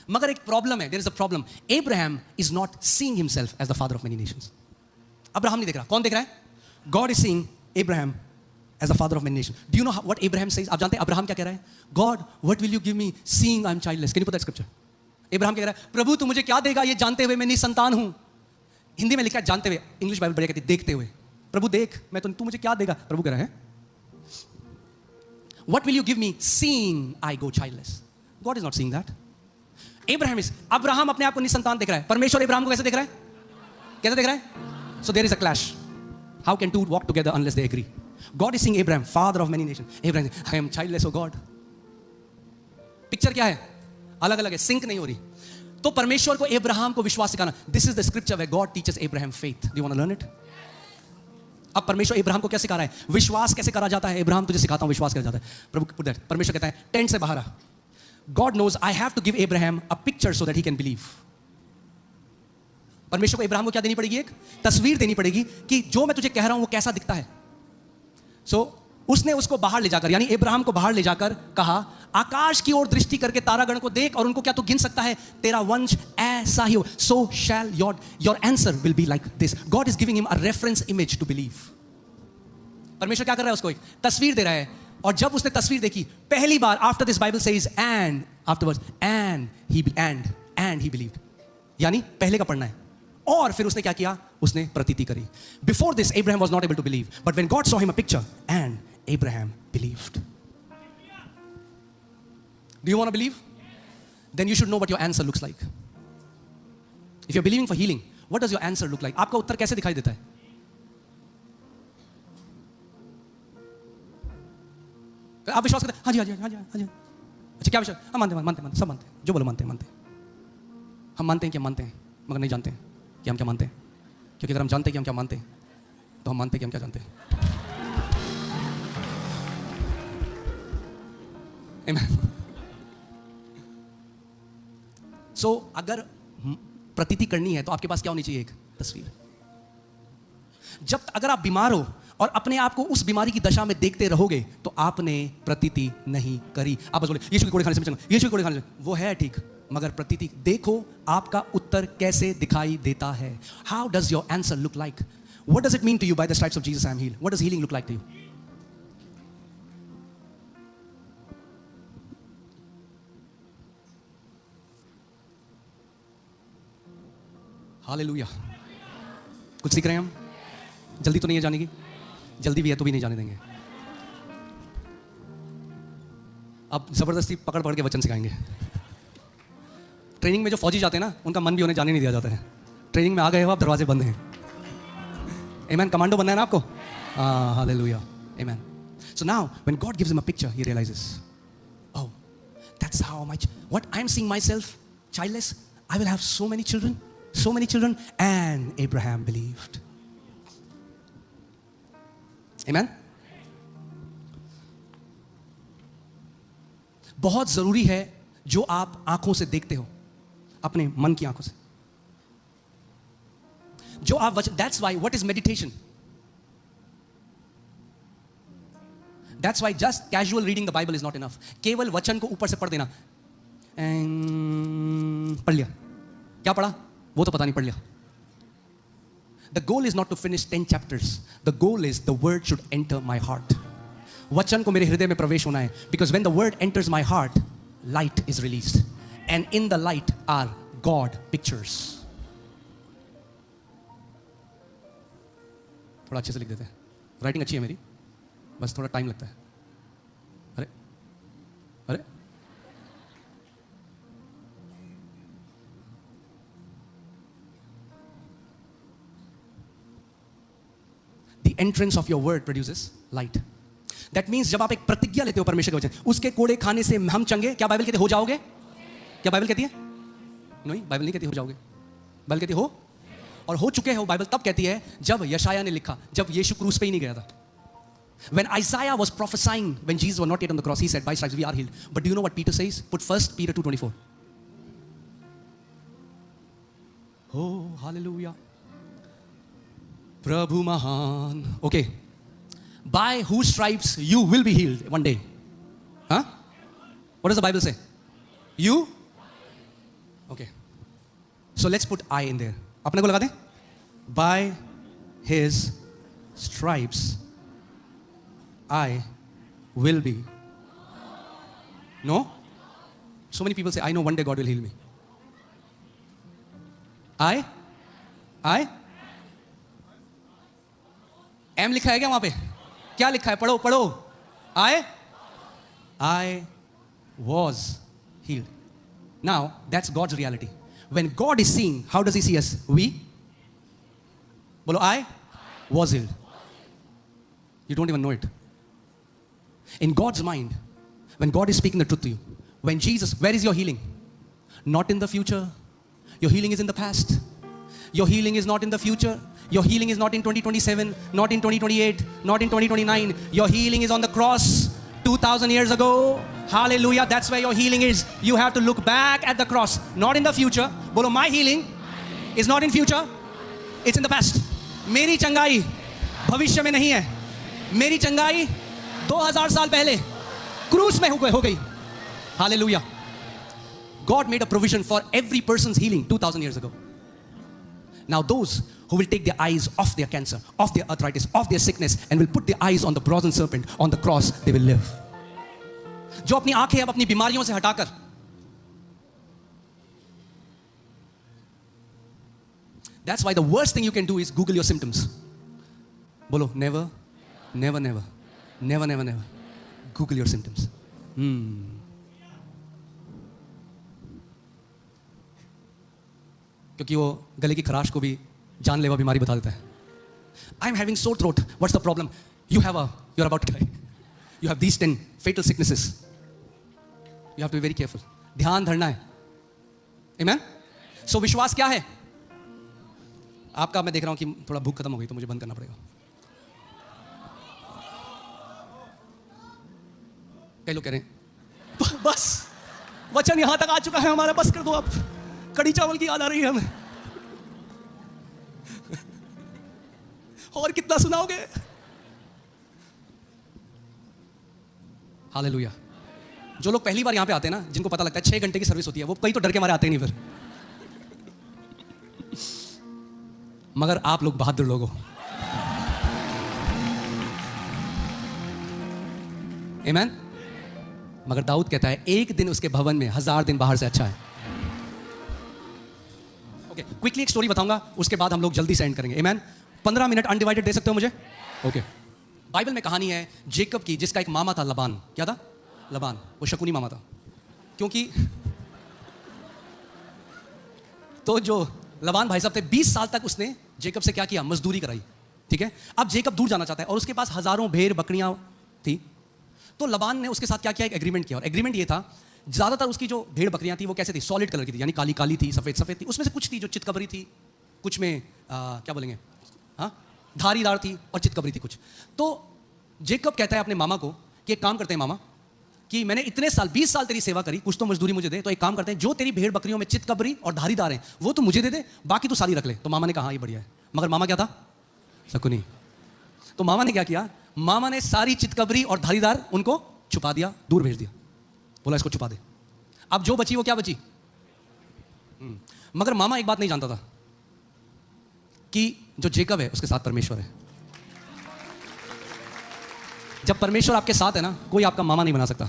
मगर एक प्रॉब्लम है. There is a problem. Abraham is not seeing himself as the father of many nations. Abraham नहीं देख रहा. कौन देख रहा है? God is seeing Abraham as the father of many nations. Do you know what Abraham says? आप जानते हैं अब्राहम क्या कह रहा है? God, what will you give me seeing I am childless? Can you put that scripture? Abraham क्या कह रहा है? प्रभु तू मुझे क्या देगा ये जानते हुए मैं निसंतान हूं. हिंदी में लिखा है जानते हुए, इंग्लिश बाइबल बढ़िया कहती है देखते हुए. प्रभु देख, मैं तो, तू मुझे क्या देगा? प्रभु कह रहा है what will you give me seeing I go childless? God is not seeing that. Abraham अपने आप को निसंतान देख रहा है. परमेश्वर अब्राहम को कैसे देख रहा है? कैसे देख रहा है? So there is a clash. How can two walk together unless they agree? God is seeing Abraham, father of many nations. Abraham, I am childless, oh God. Picture क्या है? अलग अलग है, सिंक नहीं हो रही. तो परमेश्वर को अब्राहम को विश्वास सिखाना. This is the scripture where God teaches Abraham faith. Do you want to learn it? अब परमेश्वर अब्राहम को क्या सिखा रहा है? विश्वास कैसे करा जाता है? अब्राहम तुझे सिखाता हूं विश्वास कैसे जाता है. प्रभु put that. परमेश्वर कहता है टेंट से बाहर आ. God knows I have to give Abraham a picture so that he can believe. परमेश्वर को अब्राहम को क्या देनी पड़ेगी? एक तस्वीर देनी पड़ेगी कि जो मैं तुझे कह रहा हूं वो कैसा दिखता है. सो उसने उसको बाहर ले जाकर, यानी अब्राहम को बाहर ले जाकर कहा आकाश की ओर दृष्टि करके तारागण को देख और उनको क्या तू गिन सकता है? तेरा वंश ऐसा ही हो. So shall your answer will be like this. God is giving him a reference image to believe. परमेश्वर क्या कर रहा है? उसको एक तस्वीर दे रहा है. और जब उसने तस्वीर देखी पहली बार, after this Bible says and afterwards and he believed, यानी पहले का पढ़ना है. और फिर उसने क्या किया? उसने प्रतीति करी. Before this Abraham was not able to believe, but when God saw him a picture and Abraham believed. Do you want to believe? Then you should know what your answer looks like. If you are believing for healing, what does your answer look like? आपका उत्तर कैसे दिखाई देता है? आप विश्वास करते हैं? हाँ जी हाँ जी हाँ जी हाँ जी. अच्छा क्या विश्वास? हम मानते सब मानते हैं. जो बोलो मानते हैं. हम मानते हैं कि मानते हैं. मगर नहीं जानते कि हम क्या मानते हैं, क्योंकि अगर हम जानते कि हम क्या मानते हैं तो हम मानते कि हम क्या जानते हैं। Amen. So, अगर प्रतीति करनी है तो आपके पास क्या होनी चाहिए? एक तस्वीर। जब अगर आप बीमार हो और अपने आप को उस बीमारी की दशा में देखते रहोगे तो आपने प्रतीति नहीं करी। आप बस बोले यीशु के कोड़े खाने से बचूंगा, यीशु के कोड़े खाने से, वो है ठीक, मगर प्रतीति देखो आपका उत्तर कैसे दिखाई देता है। How does your answer look like? What does it mean to you by the stripes of Jesus I am healed? What does healing look like to you? Hallelujah. कुछ सीख रहे हैं हम? जल्दी तो नहीं है जाने की, जल्दी भी है तो भी नहीं जाने देंगे। अब जबरदस्ती पकड़ पकड़ के वचन सिखाएंगे। ट्रेनिंग में जो फौजी जाते हैं ना, उनका मन भी उन्हें जाने नहीं दिया जाता है। ट्रेनिंग में आ गए हो आप, दरवाजे बंद हैं। आमेन। कमांडो बनना है ना आपको? Hallelujah. Amen. So now when God gives him a picture, he realises, oh, that's how much what I am seeing myself, childless, I will have so many children, so many children, and Abraham believed. Amen. बहुत जरूरी है जो आप आंखों से देखते हो, अपने मन की आंखों से जो आप that's why what is meditation? That's why just casual reading the Bible is not enough. केवल वचन को ऊपर से पढ़ देना, पढ़ लिया, क्या पढ़ा वो तो पता नहीं, पढ़ लिया। The goal is not to finish 10 chapters. The goal is the word should enter my heart. वचन को मेरे हृदय में प्रवेश होना है, because when the word enters my heart, light is released, and in the light are God pictures. थोड़ा अच्छे से लिख देते हैं, राइटिंग अच्छी है मेरी, बस थोड़ा टाइम लगता है। अरे अरे The entrance of your word produces light. That means जब आप एक प्रतिज्ञा लेते हो परमेश्वर के वचन, उसके कोड़े खाने से हम चंगे, क्या बाइबल कहती है हो जाओगे? क्या बाइबल कहती है? नहीं, बाइबल नहीं कहती हो जाओगे, बाइबल कहती हो और हो चुके हो। बाइबल तब कहती है जब यशाया ने लिखा, जब यीशु क्रूस पे ही नहीं गया था। When Isaiah was prophesying when Jesus was not yet on the cross, he said by stripes we are healed. But do you know what Peter says? Put 1 Peter 2:24. Oh, hallelujah. प्रभु महान। Okay, by whose stripes you will be healed one day. Huh? What does the Bible say? You? Okay. So let's put I in there. अपने को लगा दें? By his stripes I will be. No? So many people say, I know one day God will heal me. I? Am लिखा है क्या वहां पे? क्या लिखा है? पढ़ो पढ़ो। I was healed. Now that's God's reality. When God is seeing, how does he see us? We? बोलो I was healed. You don't even know it. In God's mind, when God is speaking the truth to you, when Jesus, where is your healing? Not in the future. Your healing is in the past. Your healing is not in the future. Your healing is not in 2027, not in 2028, not in 2029. Your healing is on the cross 2000 years ago. Hallelujah. That's where your healing is. You have to look back at the cross, not in the future. Bolo, my healing is not in future. It's in the past. मेरी चंगाई भविष्य में नहीं है। मेरी चंगाई 2000 साल पहले क्रूस में हो गई। Hallelujah. God made a provision for every person's healing 2000 years ago. Now those who will take their eyes off their cancer, off their arthritis, off their sickness, and will put their eyes on the brazen serpent, on the cross, they will live. जो अपनी आंखें अब अपनी बीमारियों से हटाकर, that's why the worst thing you can do is Google your symptoms. बोलो never, never, never, never, never, never. Google your symptoms. क्योंकि वो गले की खराश को भी जानलेवा बीमारी बता देता है। I am having sore throat, what's the problem? You are about to die, you have these 10 fatal sicknesses, you have to be very careful. ध्यान धरना है। आमेन। सो विश्वास क्या है? आपका मैं देख रहा हूं कि थोड़ा भूख खत्म हो गई तो मुझे बंद करना पड़ेगा। कई लोग कह रहे हैं बस वचन यहां तक आ चुका है हमारा, बस कर दो अब, कड़ी चावल की याद आ रही है हमें। और कितना सुनाओगे? हालेलुया। जो लोग पहली बार यहां पे आते हैं ना, जिनको पता लगता है 6 घंटे की सर्विस होती है, वो कई तो डर के मारे आते ही नहीं फिर। मगर आप लोग बहादुर लोग हो। आमीन। मगर दाऊद कहता है एक दिन उसके भवन में 1000 दिन बाहर से अच्छा है। ओके, क्विकली एक स्टोरी बताऊंगा, उसके बाद हम लोग जल्दी से एंड करेंगे। आमीन। 15 मिनट अनडिवाइडेड दे सकते हो मुझे? ओके। बाइबल में कहानी है जेकब की, जिसका एक मामा था लबान। क्या था? लबान। वो शकुनी मामा था, क्योंकि तो जो लबान भाई साहब थे, 20 साल तक उसने जेकब से क्या किया? मजदूरी कराई। ठीक है। अब जेकब दूर जाना चाहता है और उसके पास हजारों भेड़ बकरियां थी। तो लबान ने उसके साथ क्या किया? एक एग्रीमेंट किया, और एग्रीमेंट ये था, ज्यादातर उसकी जो भेड़ बकरियां थी वो कैसे थी? सॉलिड कलर की थी, यानी काली काली थी, सफेद सफेद थी। उसमें से कुछ थी जो चितकबरी थी, कुछ में क्या बोलेंगे, हाँ, धारीदार थी, और चितकबरी थी कुछ। तो जेकब कहता है अपने मामा को कि एक काम करते हैं मामा, कि मैंने इतने साल 20 साल तेरी सेवा करी, कुछ तो मजदूरी मुझे दे। तो एक काम करते हैं, जो तेरी भेड़ बकरियों में चितकबरी और धारीदार हैं वो तो मुझे दे दे, बाकी तू सारी रख ले। तो मामा ने कहा ये बढ़िया है। मगर मामा क्या था? शकुनी। तो मामा ने क्या किया? मामा ने सारी चितकबरी और धारीदार उनको छुपा दिया, दूर भेज दिया। बोला इसको छुपा दे। अब जो बची वो क्या बची? मगर मामा एक बात नहीं जानता था कि जो जेकब है उसके साथ परमेश्वर है। जब परमेश्वर आपके साथ है ना, कोई आपका मामा नहीं बना सकता।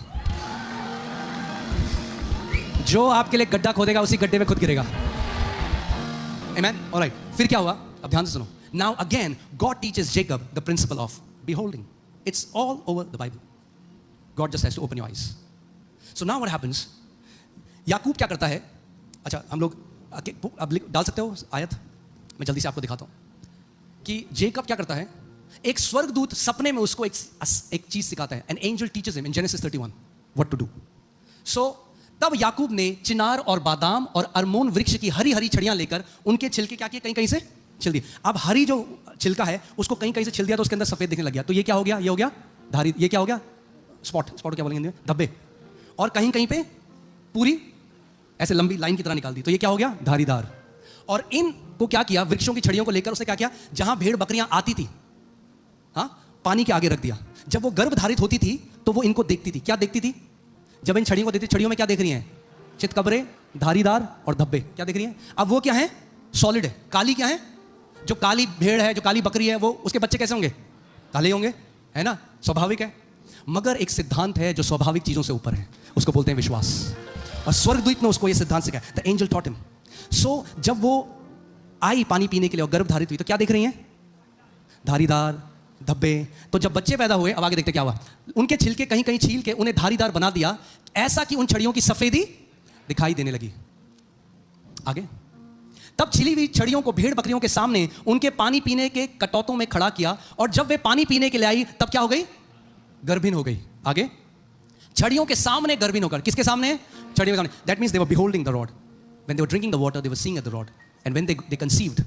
जो आपके लिए गड्ढा खोदेगा उसी गड्ढे में खुद गिरेगा। आमेन। ऑलराइट, फिर क्या हुआ? अब ध्यान से सुनो। Now again God teaches Jacob the principle of beholding. It's all over the Bible. God just has to open your eyes. So now what happens? याकूब क्या करता है? अच्छा, हम लोग अब डाल सकते हो आयत? मैं जल्दी से आपको दिखाता हूं कि जेकब क्या करता है। एक स्वर्गदूत सपने में उसको एक चीज सिखाता है। An angel teaches him in Genesis 31 what to do. So तब याकूब ने चिनार और बादाम और अरमोन वृक्ष की हरी हरी छड़ियां लेकर उनके छिलके क्या किए? कहीं कहीं से छिल दिए। अब हरी जो छिलका है उसको कहीं कहीं से छिल दिया तो उसके अंदर सफेद दिखने लग गया। तो ये क्या हो गया? ये हो गया धारी। ये क्या हो गया? स्पॉट। स्पॉट क्या बोलेंगे? धब्बे। और कहीं कहीं पे पूरी ऐसे लंबी लाइन की तरह निकाल दी। तो ये क्या हो गया? धारीदार। और इनको क्या किया? वृक्षों की छड़ियों को लेकर उसने क्या किया? जहां भेड़ बकरियां आती थी, हाँ, पानी के आगे रख दिया। जब वो गर्भधारित होती थी तो वो इनको देखती थी। क्या देखती थी? जब इन छड़ियों को देखती, छड़ियों में क्या देख रही हैं? चितकबरे, धारीदार और धब्बे। क्या देख रही हैं? अब वो क्या है? सॉलिड है। काली क्या है? जो काली भेड़ है, जो काली बकरी है, वो उसके बच्चे कैसे होंगे? काले होंगे, है ना? स्वाभाविक है। मगर एक सिद्धांत है जो स्वाभाविक चीजों से ऊपर है, उसको बोलते हैं विश्वास। और स्वर्गदूत ने उसको ये सिद्धांत सिखाया। The angel taught him. So जब वो आई पानी पीने के लिए और गर्भधारित हुई तो क्या देख रही हैं? धारीदार, धब्बे। तो जब बच्चे पैदा हुए, अब आगे देखते क्या हुआ। उनके छिलके कहीं कहीं छील के उन्हें धारीदार बना दिया, ऐसा कि उन छड़ियों की सफेदी दिखाई देने लगी। आगे, तब छिली हुई छड़ियों को भेड़ बकरियों के सामने उनके पानी पीने के कटौतों में खड़ा किया, और जब वे पानी पीने के लिए आई तब क्या हो गई? गर्भिन हो गई। आगे, छड़ियों के सामने गर्भिन होकर। किसके सामने? छड़ियों के सामने। That means they were beholding the rod. When they were drinking the water they were seeing at the rod, and when they conceived,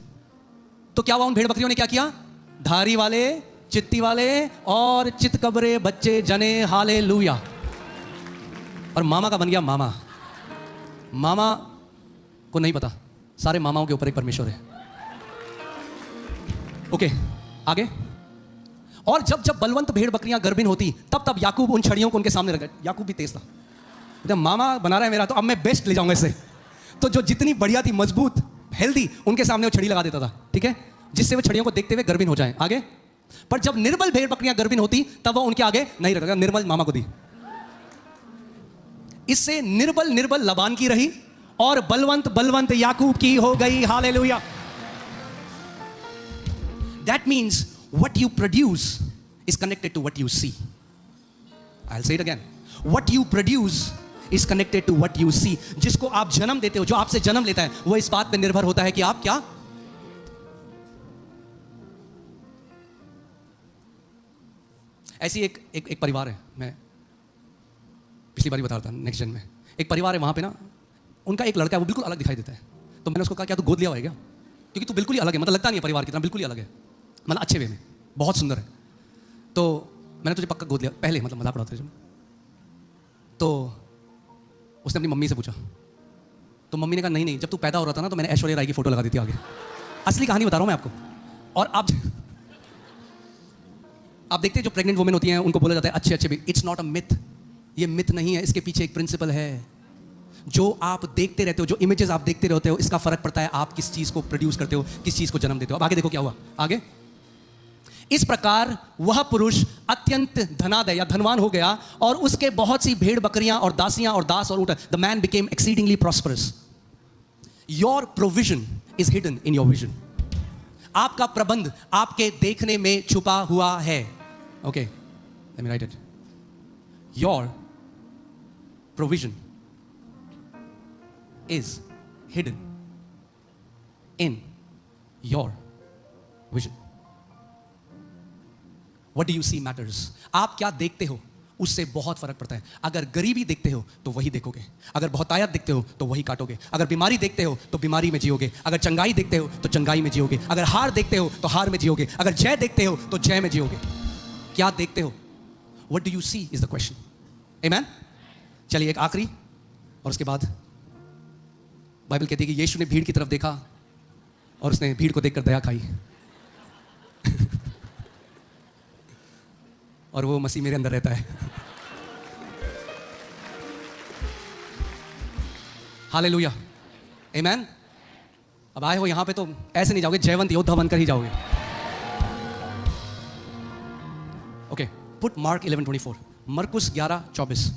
तो क्या हुआ? उन भेड़ बकरियों ने क्या किया? धारी वाले, चित्ती वाले और चितकबरे बच्चे जने। हालेलुया। और मामा का बन गया मामा। मामा को नहीं पता, सारे मामाओं के ऊपर एक परमेश्वर है। ओके, आगे। और जब जब बलवंत भेड़ बकरियां गर्भिन होती तब तब याकूब उन छड़ियों को उनके सामने रख। याकूब भी तेज था। जब मामा बना रहा है मेरा, तो अब मैं बेस्ट ले जाऊंगा इससे। तो जो जितनी बढ़िया थी, मजबूत, हेल्दी, उनके सामने वो छड़ी लगा देता था। ठीक है, जिससे वो छड़ियों को देखते हुए गर्भिन हो जाए। आगे, पर जब निर्बल भेड़ बकरियां गर्भिन होती तब वो उनके आगे नहीं रखा, निर्बल मामा को दी। इससे निर्बल निर्बल लबान की रही और बलवंत बलवंत याकूब की हो गई। Hallelujah. That means what you produce is connected to what you see. I'll say it again. What you produce is connected to what you see. जिसको आप जन्म देते हो, जो आपसे जन्म लेता है, वो इस बात पे निर्भर होता है कि आप क्या। ऐसी एक परिवार है, मैं पिछली बार ही बता रहा था, नेक्स्ट जन में एक परिवार है। वहां पे ना उनका एक लड़का है, वो बिल्कुल अलग दिखाई देता है। तो मैंने उसको कहा क्या तू गोद लिया हुआ है क्या? क्योंकि तू बिल्कुल ही अलग है, मतलब लगता नहीं है परिवार की तरह, बिल्कुल ही अलग है, मतलब अच्छे वे में, बहुत सुंदर है। तो मैंने तुझे पक्का गोद लिया पहले, मतलब मजाक उड़ाते थे। तो उसने अपनी मम्मी से पूछा, तो मम्मी ने कहा नहीं नहीं, जब तू पैदा हो रहा था ना तो मैंने ऐश्वर्या राय की फोटो लगा दी थी आगे। असली कहानी बता रहा हूँ मैं आपको। और आप देखते हैं जो प्रेग्नेंट वुमेन होती हैं उनको बोला जाता है अच्छे अच्छे भी। इट्स नॉट अ मिथ, ये मिथ नहीं है, इसके पीछे एक प्रिंसिपल है। जो आप देखते रहते हो, जो इमेजेस आप देखते रहते हो, इसका फर्क पड़ता है आप किस चीज को प्रोड्यूस करते हो, किस चीज को जन्म देते हो। अब आगे देखो क्या हुआ आगे। इस प्रकार वह पुरुष अत्यंत धनाढ्य या धनवान हो गया और उसके बहुत सी भेड़ बकरियां और दासियां और दास और ऊंट। The man became exceedingly prosperous. Your provision is hidden in your vision. आपका प्रबंध आपके देखने में छुपा हुआ है। Okay, let me right it. Your provision is hidden in your vision. What do you see matters. आप क्या देखते हो उससे बहुत फर्क पड़ता है। अगर गरीबी देखते हो तो वही देखोगे, अगर बहुतायत देखते हो तो वही काटोगे, अगर बीमारी देखते हो तो बीमारी में जियोगे, अगर चंगाई देखते हो तो चंगाई में जियोगे, अगर हार देखते हो तो हार में जियोगे, अगर जय देखते हो तो जय में जियोगे। क्या देखते हो? What do you see is the question. Amen? चलिए एक आखिरी और उसके बाद बाइबल कहती है कि यीशु ने भीड़ की तरफ देखा और उसने भीड़ को देखकर दया खाई। और वो मसीह मेरे अंदर रहता है। हालेलुया, आमेन। अब आए हो यहां पे तो ऐसे नहीं जाओगे, जयवंत योद्धा बनकर ही जाओगे। ओके, पुट मार्क 11:24, मरकुस 11:24।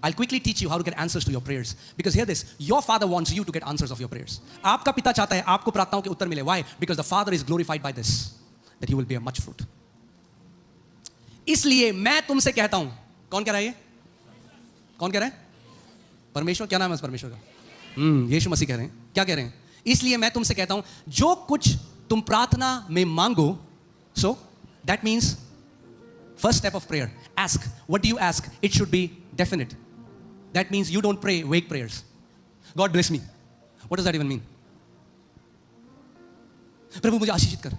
I'll quickly teach you how to get answers to your prayers. Because hear this, your Father wants you to get answers of your prayers. आपका पिता चाहता है आपको प्रार्थनाओं के उत्तर मिले। Why? Because the Father is glorified by this, that you will bear much fruit. इसलिए मैं तुमसे कहता हूं, कौन कह रहा है ये? कौन कह रहा है? परमेश्वर। क्या नाम है उस परमेश्वर का? यीशु मसीह कह रहे हैं। क्या कह रहे हैं? इसलिए मैं तुमसे कहता हूं, जो कुछ तुम प्रार्थना में मांगो, so that means first step of prayer, ask. What do you ask? It should be definite. That means you don't pray vague prayers. God bless me. What does that even mean? प्रभु मुझे आशीषित कर।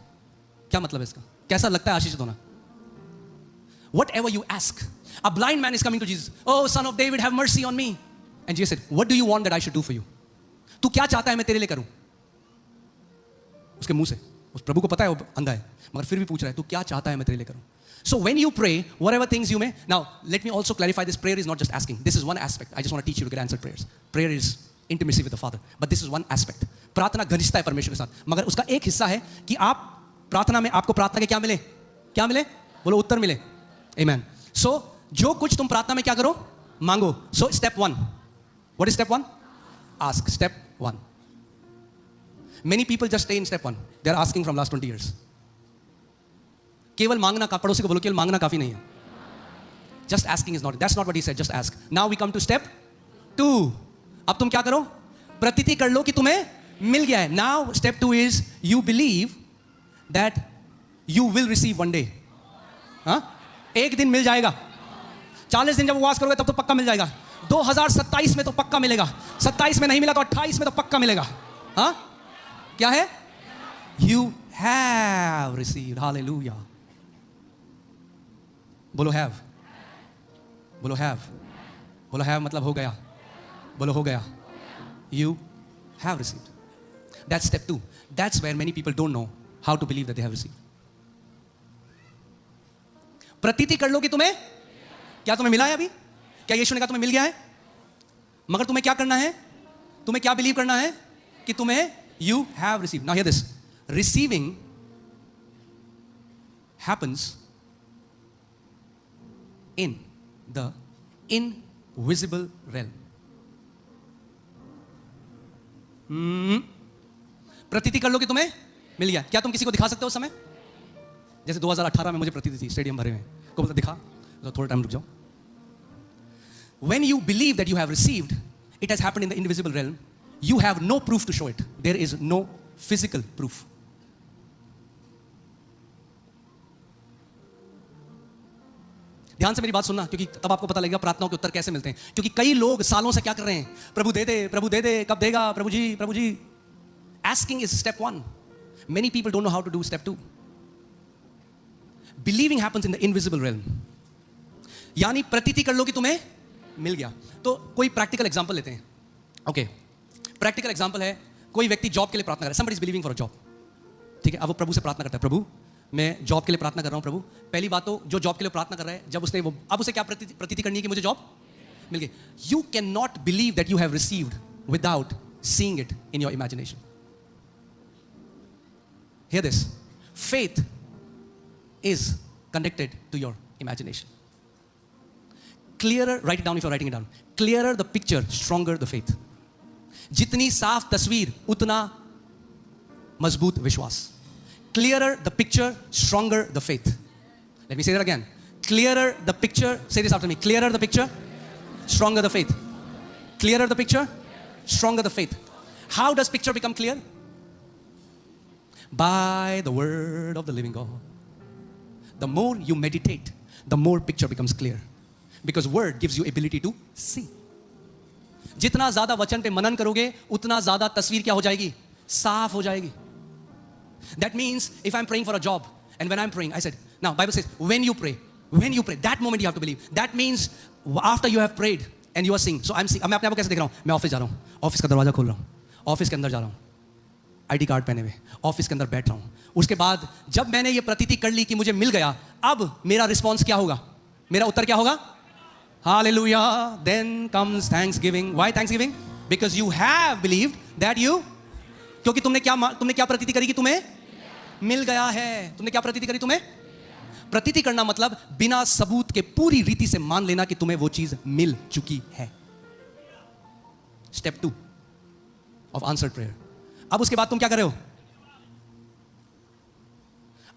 क्या मतलब है इसका? कैसा लगता है आशीषित होना? Whatever you ask. A blind man is coming to Jesus. Oh, son of David, have mercy on me. And Jesus said, what do you want that I should do for you? तू क्या चाहता है मैं तेरे लिए करूं? उसके मुंह से, उस प्रभु को पता है वो अंधा है, मगर फिर भी पूछ रहा है, तू क्या चाहता है मैं तेरे लिए करूं? So when you pray, whatever things you may. Now, let me also clarify this. Prayer is not just asking. This is one aspect. I just want to teach you to get answered prayers. Prayer is intimacy with the Father. But this is one aspect. प्रार्थना घनिष्ठता है परमेश्वर के साथ, मगर उसका एक हिस्सा है कि आप प्रार्थना में आपको प्रार्थना के क्या मिले? क्या मिले? बोलो उत्तर मिले। Amen. So जो कुछ तुम प्रार्थना में क्या करो? मांगो। So step 1. What is step 1? Ask. Step 1. Many people just stay in step 1. They are asking from last 20 years. केवल मांगना का, पड़ोसी को बोलो केवल मांगना काफी नहीं है। Just asking is not. That's not what he said. Just ask. Now we come to step 2. अब तुम क्या करो? प्रतीति कर लो कि तुम्हें मिल गया है। Now step 2 is you believe that you will receive one day. हाँ? एक दिन मिल जाएगा। 40 दिन जब उपवास करोगे तब तो पक्का मिल जाएगा। 2027 में तो पक्का मिलेगा। 27 में नहीं मिला तो 28 में तो पक्का मिलेगा। हाँ? क्या है? You have received. Hallelujah. बोलो have. बोलो have. बोलो have मतलब हो गया। बोलो हो गया। You have received. That's step 2. That's where many people don't know how to believe that they have received. प्रतीति कर लो कि तुम्हें क्या तुम्हें मिला है अभी? क्या यीशु ने कहा तुम्हें मिल गया है? मगर तुम्हें क्या करना है? तुम्हें क्या बिलीव करना है? कि तुम्हें you have received. Now hear this. Receiving happens in the invisible realm. प्रतीति कर लो कि तुम्हें मिल गया। क्या तुम किसी को दिखा सकते हो उस समय? जैसे 2018 में मुझे प्रतीति थी, स्टेडियम भरे हुए, को बोलता दिखा, तो थोड़ा टाइम रुक जाओ। When you believe that you have received, it has happened in the invisible realm. You have no proof to show it. There is no physical proof. ध्यान से मेरी बात सुनना, क्योंकि तब आपको पता लगेगा प्रार्थनाओं के उत्तर कैसे मिलते हैं। क्योंकि कई लोग सालों से क्या कर रहे हैं? प्रभु दे दे, कब देगा, प्रभु जी, प्रभु जी। Asking is step 1. Many people don't know how to do step 2. Believing happens in the invisible realm. यानी प्रतीति कर लो कि तुम्हें मिल गया. तो कोई प्रैक्टिकल एग्जांपल लेते हैं. ओके, प्रैक्टिकल एग्जांपल है, कोई व्यक्ति जॉब के लिए प्रार्थना कर रहा है. somebody is believing for a job. ठीक है, अब वो प्रभु से प्रार्थना करता है, प्रभु मैं जॉब के लिए प्रार्थना कर रहा हूं प्रभु. पहली बात तो जो जॉब के लिए प्रार्थना कर रहा है, जब उसने वो, अब उसे क्या प्रतीति करनी है कि मुझे जॉब मिल गई. You can not believe that you have received without seeing it in your imagination. Here this, faith is connected to your imagination. Clearer, write it down if you're writing it down. Clearer the picture, stronger the faith. जितनी साफ तस्वीर उतना मजबूत विश्वास. Clearer the picture, stronger the faith. Let me say that again. Clearer the picture, say this after me. Clearer the picture, stronger the faith. Clearer the picture, stronger the faith. How does picture become clear? By the word of the living God. The more you meditate, the more picture becomes clear. Because word gives you ability to see. जितना ज्यादा वचन पे मनन करोगे, उतना ज्यादा तस्वीर क्या हो जाएगी? साफ हो जाएगी. That means if I'm praying for a job, and when I'm praying, I said, now Bible says, when you pray, that moment you have to believe. That means after you have prayed and you are seeing. So I'm seeing. मैं अपने आप को कैसे देख रहा हूँ? मैं ऑफिस जा रहा हूँ, ऑफिस का दरवाजा खोल रहा हूँ, ऑफिस के अंदर जा रहा हूँ, आईडी कार्ड पहने हुए ऑफिस के अंदर बैठ रहा हूँ. उसके बाद जब मैंने ये प्रतीति कर ली कि मुझे मिल गया, अब मेरा रिस्पॉन्स क्या होगा? मेरा उत्तर क्या होगा? Hallelujah. Then comes thanksgiving. Why thanksgiving? Because you have believed that you, क्योंकि तुमने क्या प्रतीति करी कि तुम्हें मिल गया है. तुमने क्या प्रतीति करी? तुम्हें प्रतीति करना मतलब बिना सबूत के पूरी रीति से मान लेना कि तुम्हें वो चीज मिल चुकी है. Step 2 of answered prayer. अब उसके बाद तुम क्या कर रहे हो?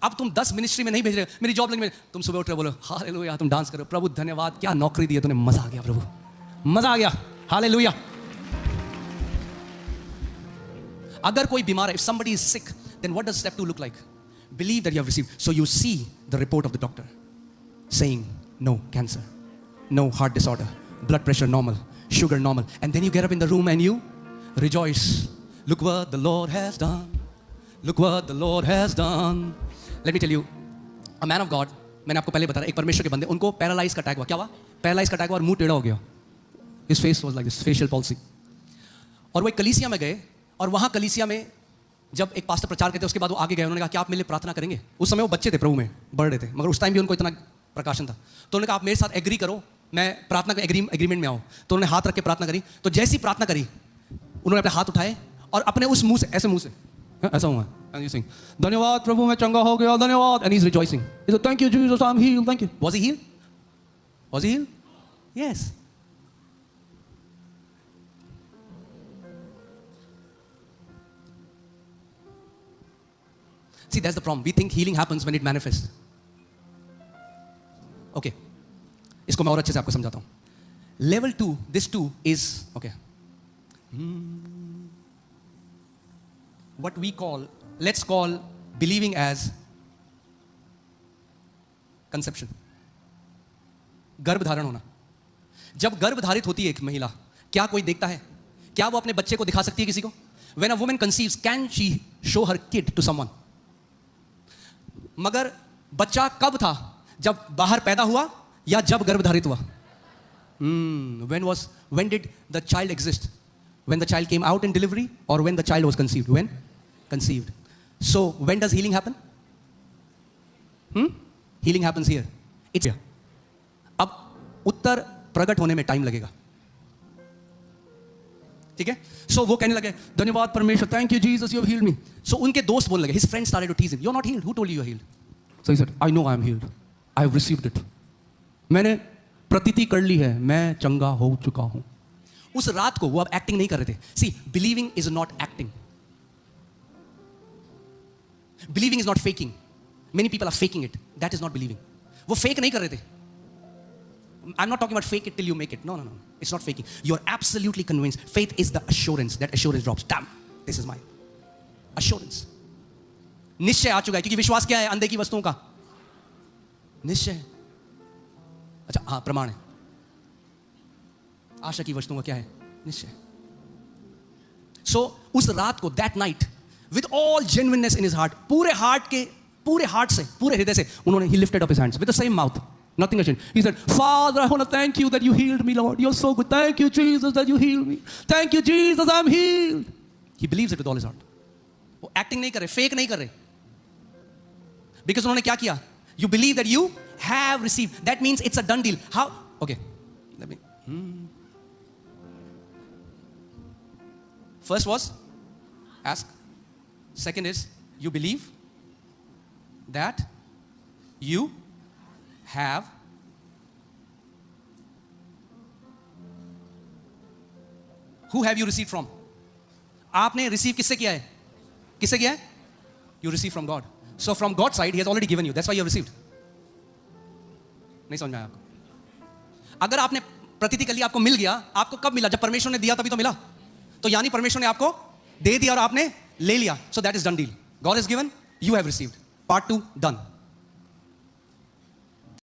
अब तुम 10 मिनिस्ट्री में नहीं भेज रहे हो, मेरी जॉब लगी. तुम सुबह उठ रहे हो, बोलो हालेलुया, तुम डांस करो, प्रभु धन्यवाद, क्या नौकरी दी है तूने, मजा आ गया प्रभु, मजा आ गया, हालेलुया. अगर कोई बीमार है, if somebody is sick, then what does step 2 look like? Believe that you have received. So you see the report of the doctor saying no cancer, no heart disorder, blood pressure normal, sugar normal, and then you get up in the room and you rejoice. Look what the Lord has done. Look what the Lord has done. Let me tell you, a man of God, मैंने आपको पहले बताया, एक परमेश्वर के बंदे, उनको पैरालाइज का अटैक हुआ. क्या हुआ? पैरालाइज का अटैक हुआ और मुंह टेढ़ा हो गया. His face was like this, facial palsy. और वो एक कलीसिया में गए, और वहाँ कलीसिया में जब एक पास्टर प्रचार करते थे, उसके बाद वो आगे गए, उन्होंने कहा कि आप मेरे लिए प्रार्थना करेंगे. उस समय वो बच्चे थे, प्रभु में बढ़ रहे थे, मगर उस टाइम भी उनको इतना प्रकाशन था. तो उन्होंने कहा आप मेरे साथ एग्री करो, मैं प्रार्थना एग्रीमेंट में आऊँ. तो उन्होंने हाथ रख के प्रार्थना करी. तो जैसी प्रार्थना करी, उन्होंने अपने हाथ उठाए और अपने उस मुंह से, ऐसे मुंह से ऐसा हुआ, and he's saying, धन्यवाद प्रभु मैं चंगा हो गया, धन्यवाद, and he's rejoicing. He said, thank you Jesus, I'm healed, thank you. Was he healed? Was he healed? Yes. See, that's the problem. We think healing happens when it manifests. Okay. इसको मैं और अच्छे से आपको समझाता हूँ. Level 2, this 2 is, okay. What we call, let's call believing as conception. गर्भधारण होना. जब गर्भधारित होती है एक महिला, क्या कोई देखता है? क्या वो अपने बच्चे को दिखा सकती है किसी को? When a woman conceives, can she show her kid to someone? मगर बच्चा कब था? जब बाहर पैदा हुआ या जब गर्भधारित हुआ? When did the child exist? When the child came out in delivery or when the child was conceived? When? Conceived. So when does healing happen? Healing happens here. It's here. अब उत्तर प्रकट होने में टाइम लगेगा. ठीक है? So वो कहने लगे धन्यवाद परमेश्वर, thank you Jesus, you have healed me. So उनके दोस्त बोलने लगे, his friends started to tease him, you're not healed, who told you you're healed? So he said, I know I am healed, I have received it. मैंने प्रतीति कर ली है, मैं चंगा हो चुका हूं. उस रात को वो अब एक्टिंग नहीं कर रहे थे. See, believing is not acting. Believing is not faking. Many people are faking it. That is not believing. वो fake नहीं कर रहे थे. I'm not talking about fake it till you make it. No. It's not faking. You're absolutely convinced. Faith is the assurance. That assurance drops. Damn, this is mine. Assurance. निश्चय आ चुका है, क्योंकि विश्वास क्या है? अनदेखी वस्तुओं का निश्चय. अच्छा, हाँ, प्रमाण है. आशा की वस्तुओं का क्या है? निश्चय. So उस रात को, that night, with all genuineness in his heart, पूरे हार्ट से, पूरे हृदय से उन्होंने, ही lifted up his hands with the same mouth, nothing has changed. He said, Father, I want to thank you that you healed me, Lord. You're so good. Thank you, Jesus, that you healed me. Thank you, Jesus, I'm healed. He believes it with all his heart. वो एक्टिंग नहीं कर रहे, फेक नहीं कर रहे, बिकॉज उन्होंने क्या किया? You believe that you have received. That means it's a done deal. How? Okay, let me. First was ask. Second is you believe that you have. Who have you received from? आपने रिसीव किससे किया है? किससे किया है? You receive from God. So from God's side, He has already given you. That's why you have received. नहीं समझ में आया आपको? अगर आपने प्रतीति कर लिया, आपको मिल गया, आपको कब मिला? जब परमेश्वर ने दिया तभी तो मिला. तो यानी परमेश्वर ने आपको दे दिया और आपने ले लिया. So that is done deal. God has given, you have received. Part 2 done.